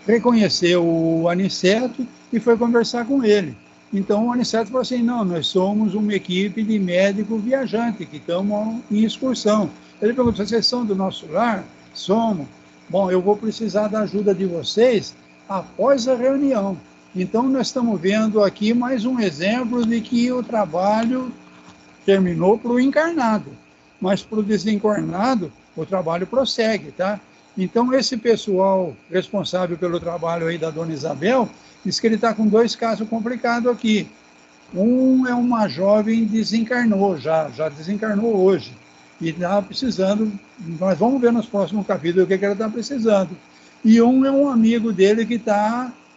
reconheceu o Aniceto e foi conversar com ele. Então, o Aniceto falou assim, não, nós somos uma equipe de médicos viajantes que estamos em excursão. Ele perguntou, vocês são do nosso lar? Somos. Bom, eu vou precisar da ajuda de vocês após a reunião. Então, nós estamos vendo aqui mais um exemplo de que o trabalho terminou para o encarnado, mas para o desencarnado, o trabalho prossegue, tá? Então, esse pessoal responsável pelo trabalho aí da dona Isabel, diz que ele está com 2 casos complicados aqui. Um é uma jovem desencarnou, já desencarnou hoje, e está precisando, nós vamos ver nos próximos capítulos o que ela está precisando. E um é um amigo dele que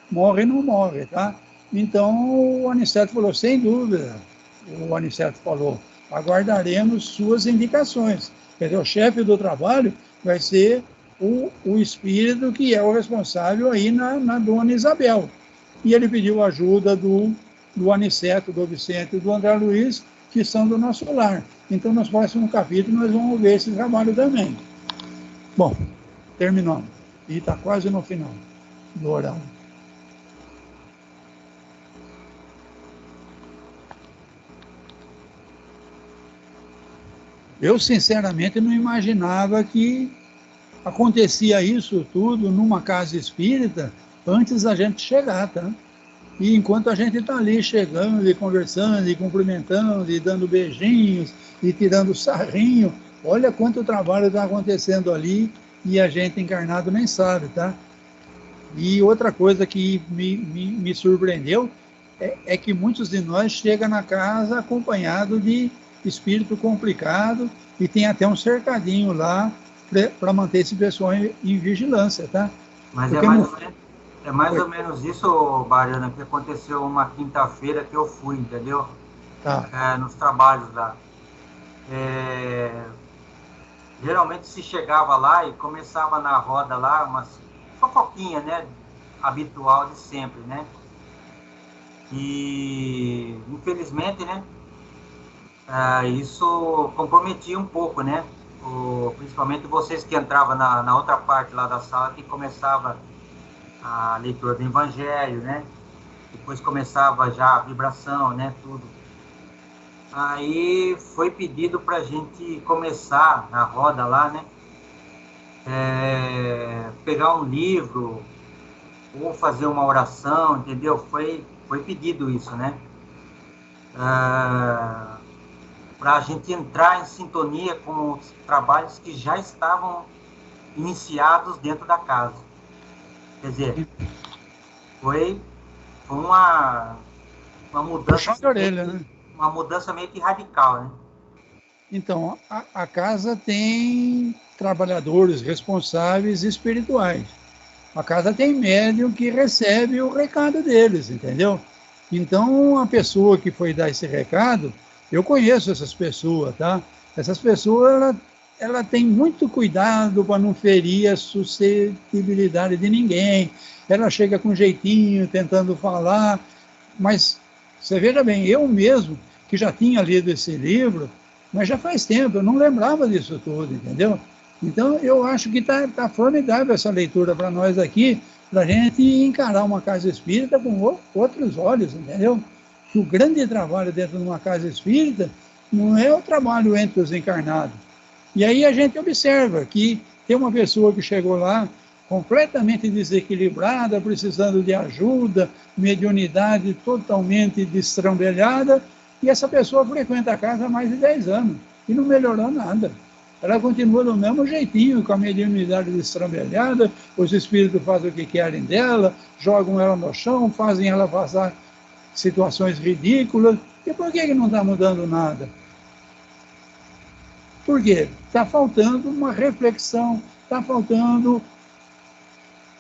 morre e não morre, tá? Então, o Aniceto falou, sem dúvida, o Aniceto falou, aguardaremos suas indicações. Quer dizer, o chefe do trabalho vai ser o espírito que é o responsável aí na dona Isabel. E ele pediu ajuda do Aniceto, do Vicente e do André Luiz, que são do nosso lar. Então, nos próximos capítulos, nós vamos ver esse trabalho também. Bom, terminamos. E está quase no final do horário. Eu, sinceramente, não imaginava que acontecia isso tudo numa casa espírita antes da gente chegar, tá? E enquanto a gente está ali chegando e conversando e cumprimentando e dando beijinhos e tirando sarrinho, olha quanto trabalho está acontecendo ali e a gente encarnado nem sabe, tá? E outra coisa que me surpreendeu é que muitos de nós chegam na casa acompanhado de espírito complicado e tem até um cercadinho lá para manter esse pessoal em vigilância, tá? Mas Porque é mais ou menos isso, Bariana, que aconteceu uma quinta-feira que eu fui, entendeu? Tá. Nos trabalhos lá. Geralmente se chegava lá e começava na roda lá, umas fofoquinha, né? Habitual de sempre, né? E, infelizmente, né? Isso comprometia um pouco, né? Principalmente vocês que entravam na outra parte lá da sala, que começava a leitura do Evangelho, né? Depois começava já a vibração, né? Tudo. Aí foi pedido para a gente começar na roda lá, né? Pegar um livro ou fazer uma oração, entendeu? Foi pedido isso, né? Para a gente entrar em sintonia com os trabalhos que já estavam iniciados dentro da casa. Quer dizer, foi uma mudança, de orelha, né? Uma mudança meio que radical, né? Então, a casa tem trabalhadores responsáveis espirituais. A casa tem médium que recebe o recado deles, entendeu? Então, a pessoa que foi dar esse recado, eu conheço essas pessoas, tá? Essas pessoas, ela tem muito cuidado para não ferir a suscetibilidade de ninguém. Ela chega com jeitinho, tentando falar, mas você veja bem, eu mesmo, que já tinha lido esse livro, mas já faz tempo, eu não lembrava disso tudo, entendeu? Então, eu acho que tá formidável essa leitura para nós aqui, para a gente encarar uma casa espírita com outros olhos, entendeu? Que o grande trabalho dentro de uma casa espírita não é o trabalho entre os encarnados. E aí a gente observa que tem uma pessoa que chegou lá completamente desequilibrada, precisando de ajuda, mediunidade totalmente destrambelhada, e essa pessoa frequenta a casa há mais de 10 anos e não melhorou nada. Ela continua do mesmo jeitinho, com a mediunidade destrambelhada, os espíritos fazem o que querem dela, jogam ela no chão, fazem ela passar situações ridículas. E por que não está mudando nada? Por quê? Está faltando uma reflexão, está faltando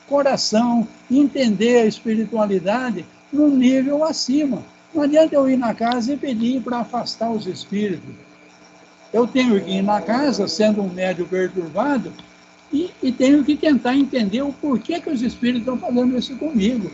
coração, entender a espiritualidade num nível acima. Não adianta eu ir na casa e pedir para afastar os espíritos. Eu tenho que ir na casa, sendo um médium perturbado, e tenho que tentar entender o porquê que os espíritos estão fazendo isso comigo.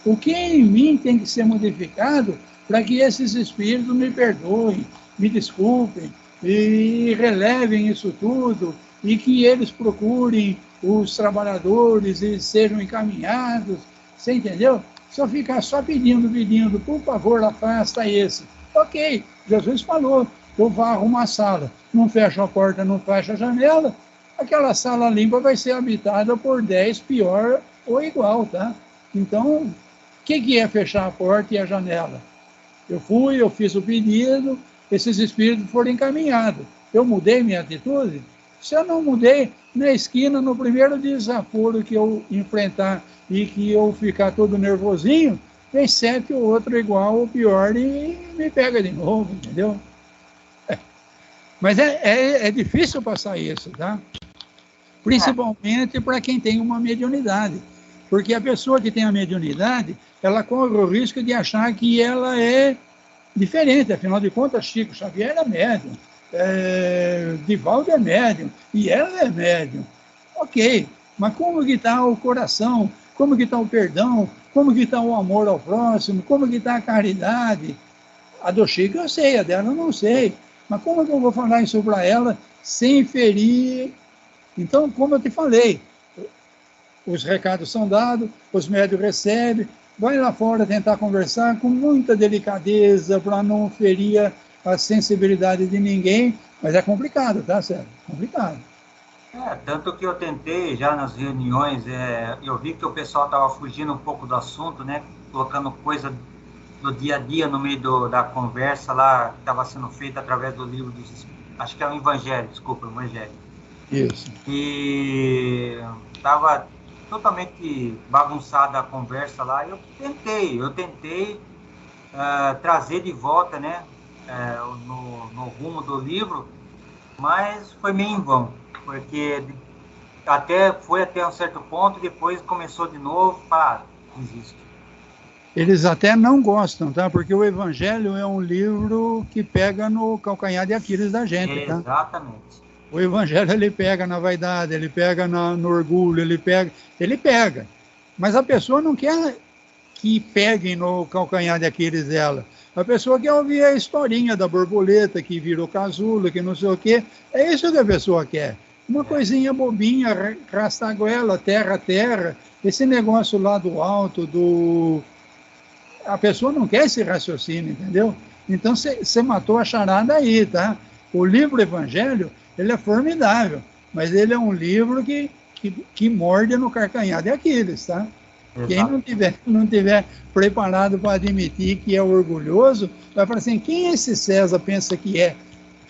O que em mim tem que ser modificado para que esses espíritos me perdoem, me desculpem, e relevem isso tudo, e que eles procurem os trabalhadores e sejam encaminhados. Você entendeu? Se eu ficar só pedindo, por favor, afasta esse. Ok, Jesus falou, eu varro uma sala, não fecho a porta, não fecho a janela, aquela sala limpa vai ser habitada por 10 pior ou igual, tá? Então, o que é fechar a porta e a janela? Eu fiz o pedido, esses espíritos foram encaminhados. Eu mudei minha atitude? Se eu não mudei, na esquina, no primeiro desaforo que eu enfrentar e que eu ficar todo nervosinho, vem 7 ou outro igual ou pior e me pega de novo, entendeu? Mas é difícil passar isso, tá? Principalmente para quem tem uma mediunidade. Porque a pessoa que tem a mediunidade, ela corre o risco de achar que ela é diferente. Afinal de contas, Chico Xavier é médium, Divaldo é médium, e ela é médium. Ok, mas como que está o coração? Como que está o perdão? Como que está o amor ao próximo? Como que está a caridade? A do Chico eu sei, a dela eu não sei. Mas como que eu vou falar isso para ela sem ferir? Então, como eu te falei, os recados são dados, os médios recebem, vai lá fora tentar conversar com muita delicadeza para não ferir a sensibilidade de ninguém, mas é complicado, tá, Sérgio? Complicado. Tanto que eu tentei já nas reuniões, eu vi que o pessoal estava fugindo um pouco do assunto, né? Colocando coisa do dia a dia no meio da conversa lá, que estava sendo feita através do livro dos... Acho que é o Evangelho. Isso. E estava totalmente bagunçada a conversa lá. Eu tentei trazer de volta, né, no rumo do livro, mas foi meio em vão, porque foi até um certo ponto, depois começou de novo, desisto. Eles até não gostam, tá? Porque o Evangelho é um livro que pega no calcanhar de Aquiles da gente, tá? Exatamente. O Evangelho, ele pega na vaidade, ele pega no orgulho, ele pega. Mas a pessoa não quer que peguem no calcanhar de Aquiles dela. A pessoa quer ouvir a historinha da borboleta que virou casulo, que não sei o quê. É isso que a pessoa quer. Uma coisinha bobinha, rastaguela, terra. Esse negócio lá do alto, a pessoa não quer esse raciocínio, entendeu? Então você matou a charada aí, tá? O livro Evangelho, ele é formidável, mas ele é um livro que morde no calcanhar de Aquiles, tá? Exato. Quem não tiver preparado para admitir que é orgulhoso, vai falar assim, quem esse César pensa que é?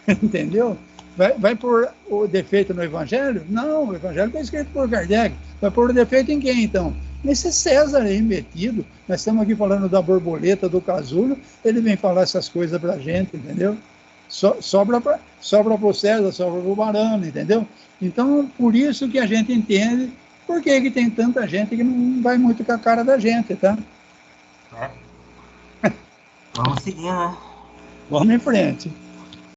Entendeu? Vai pôr o defeito no Evangelho? Não, o Evangelho está escrito por Kardec. Vai pôr o defeito em quem, então? Nesse César aí metido. Nós estamos aqui falando da borboleta, do casulo, ele vem falar essas coisas para a gente, entendeu? Sobra para o César, sobra para o Barano, entendeu? Então, por isso que a gente entende por que tem tanta gente que não vai muito com a cara da gente, tá? Vamos seguir, né? Vamos em frente.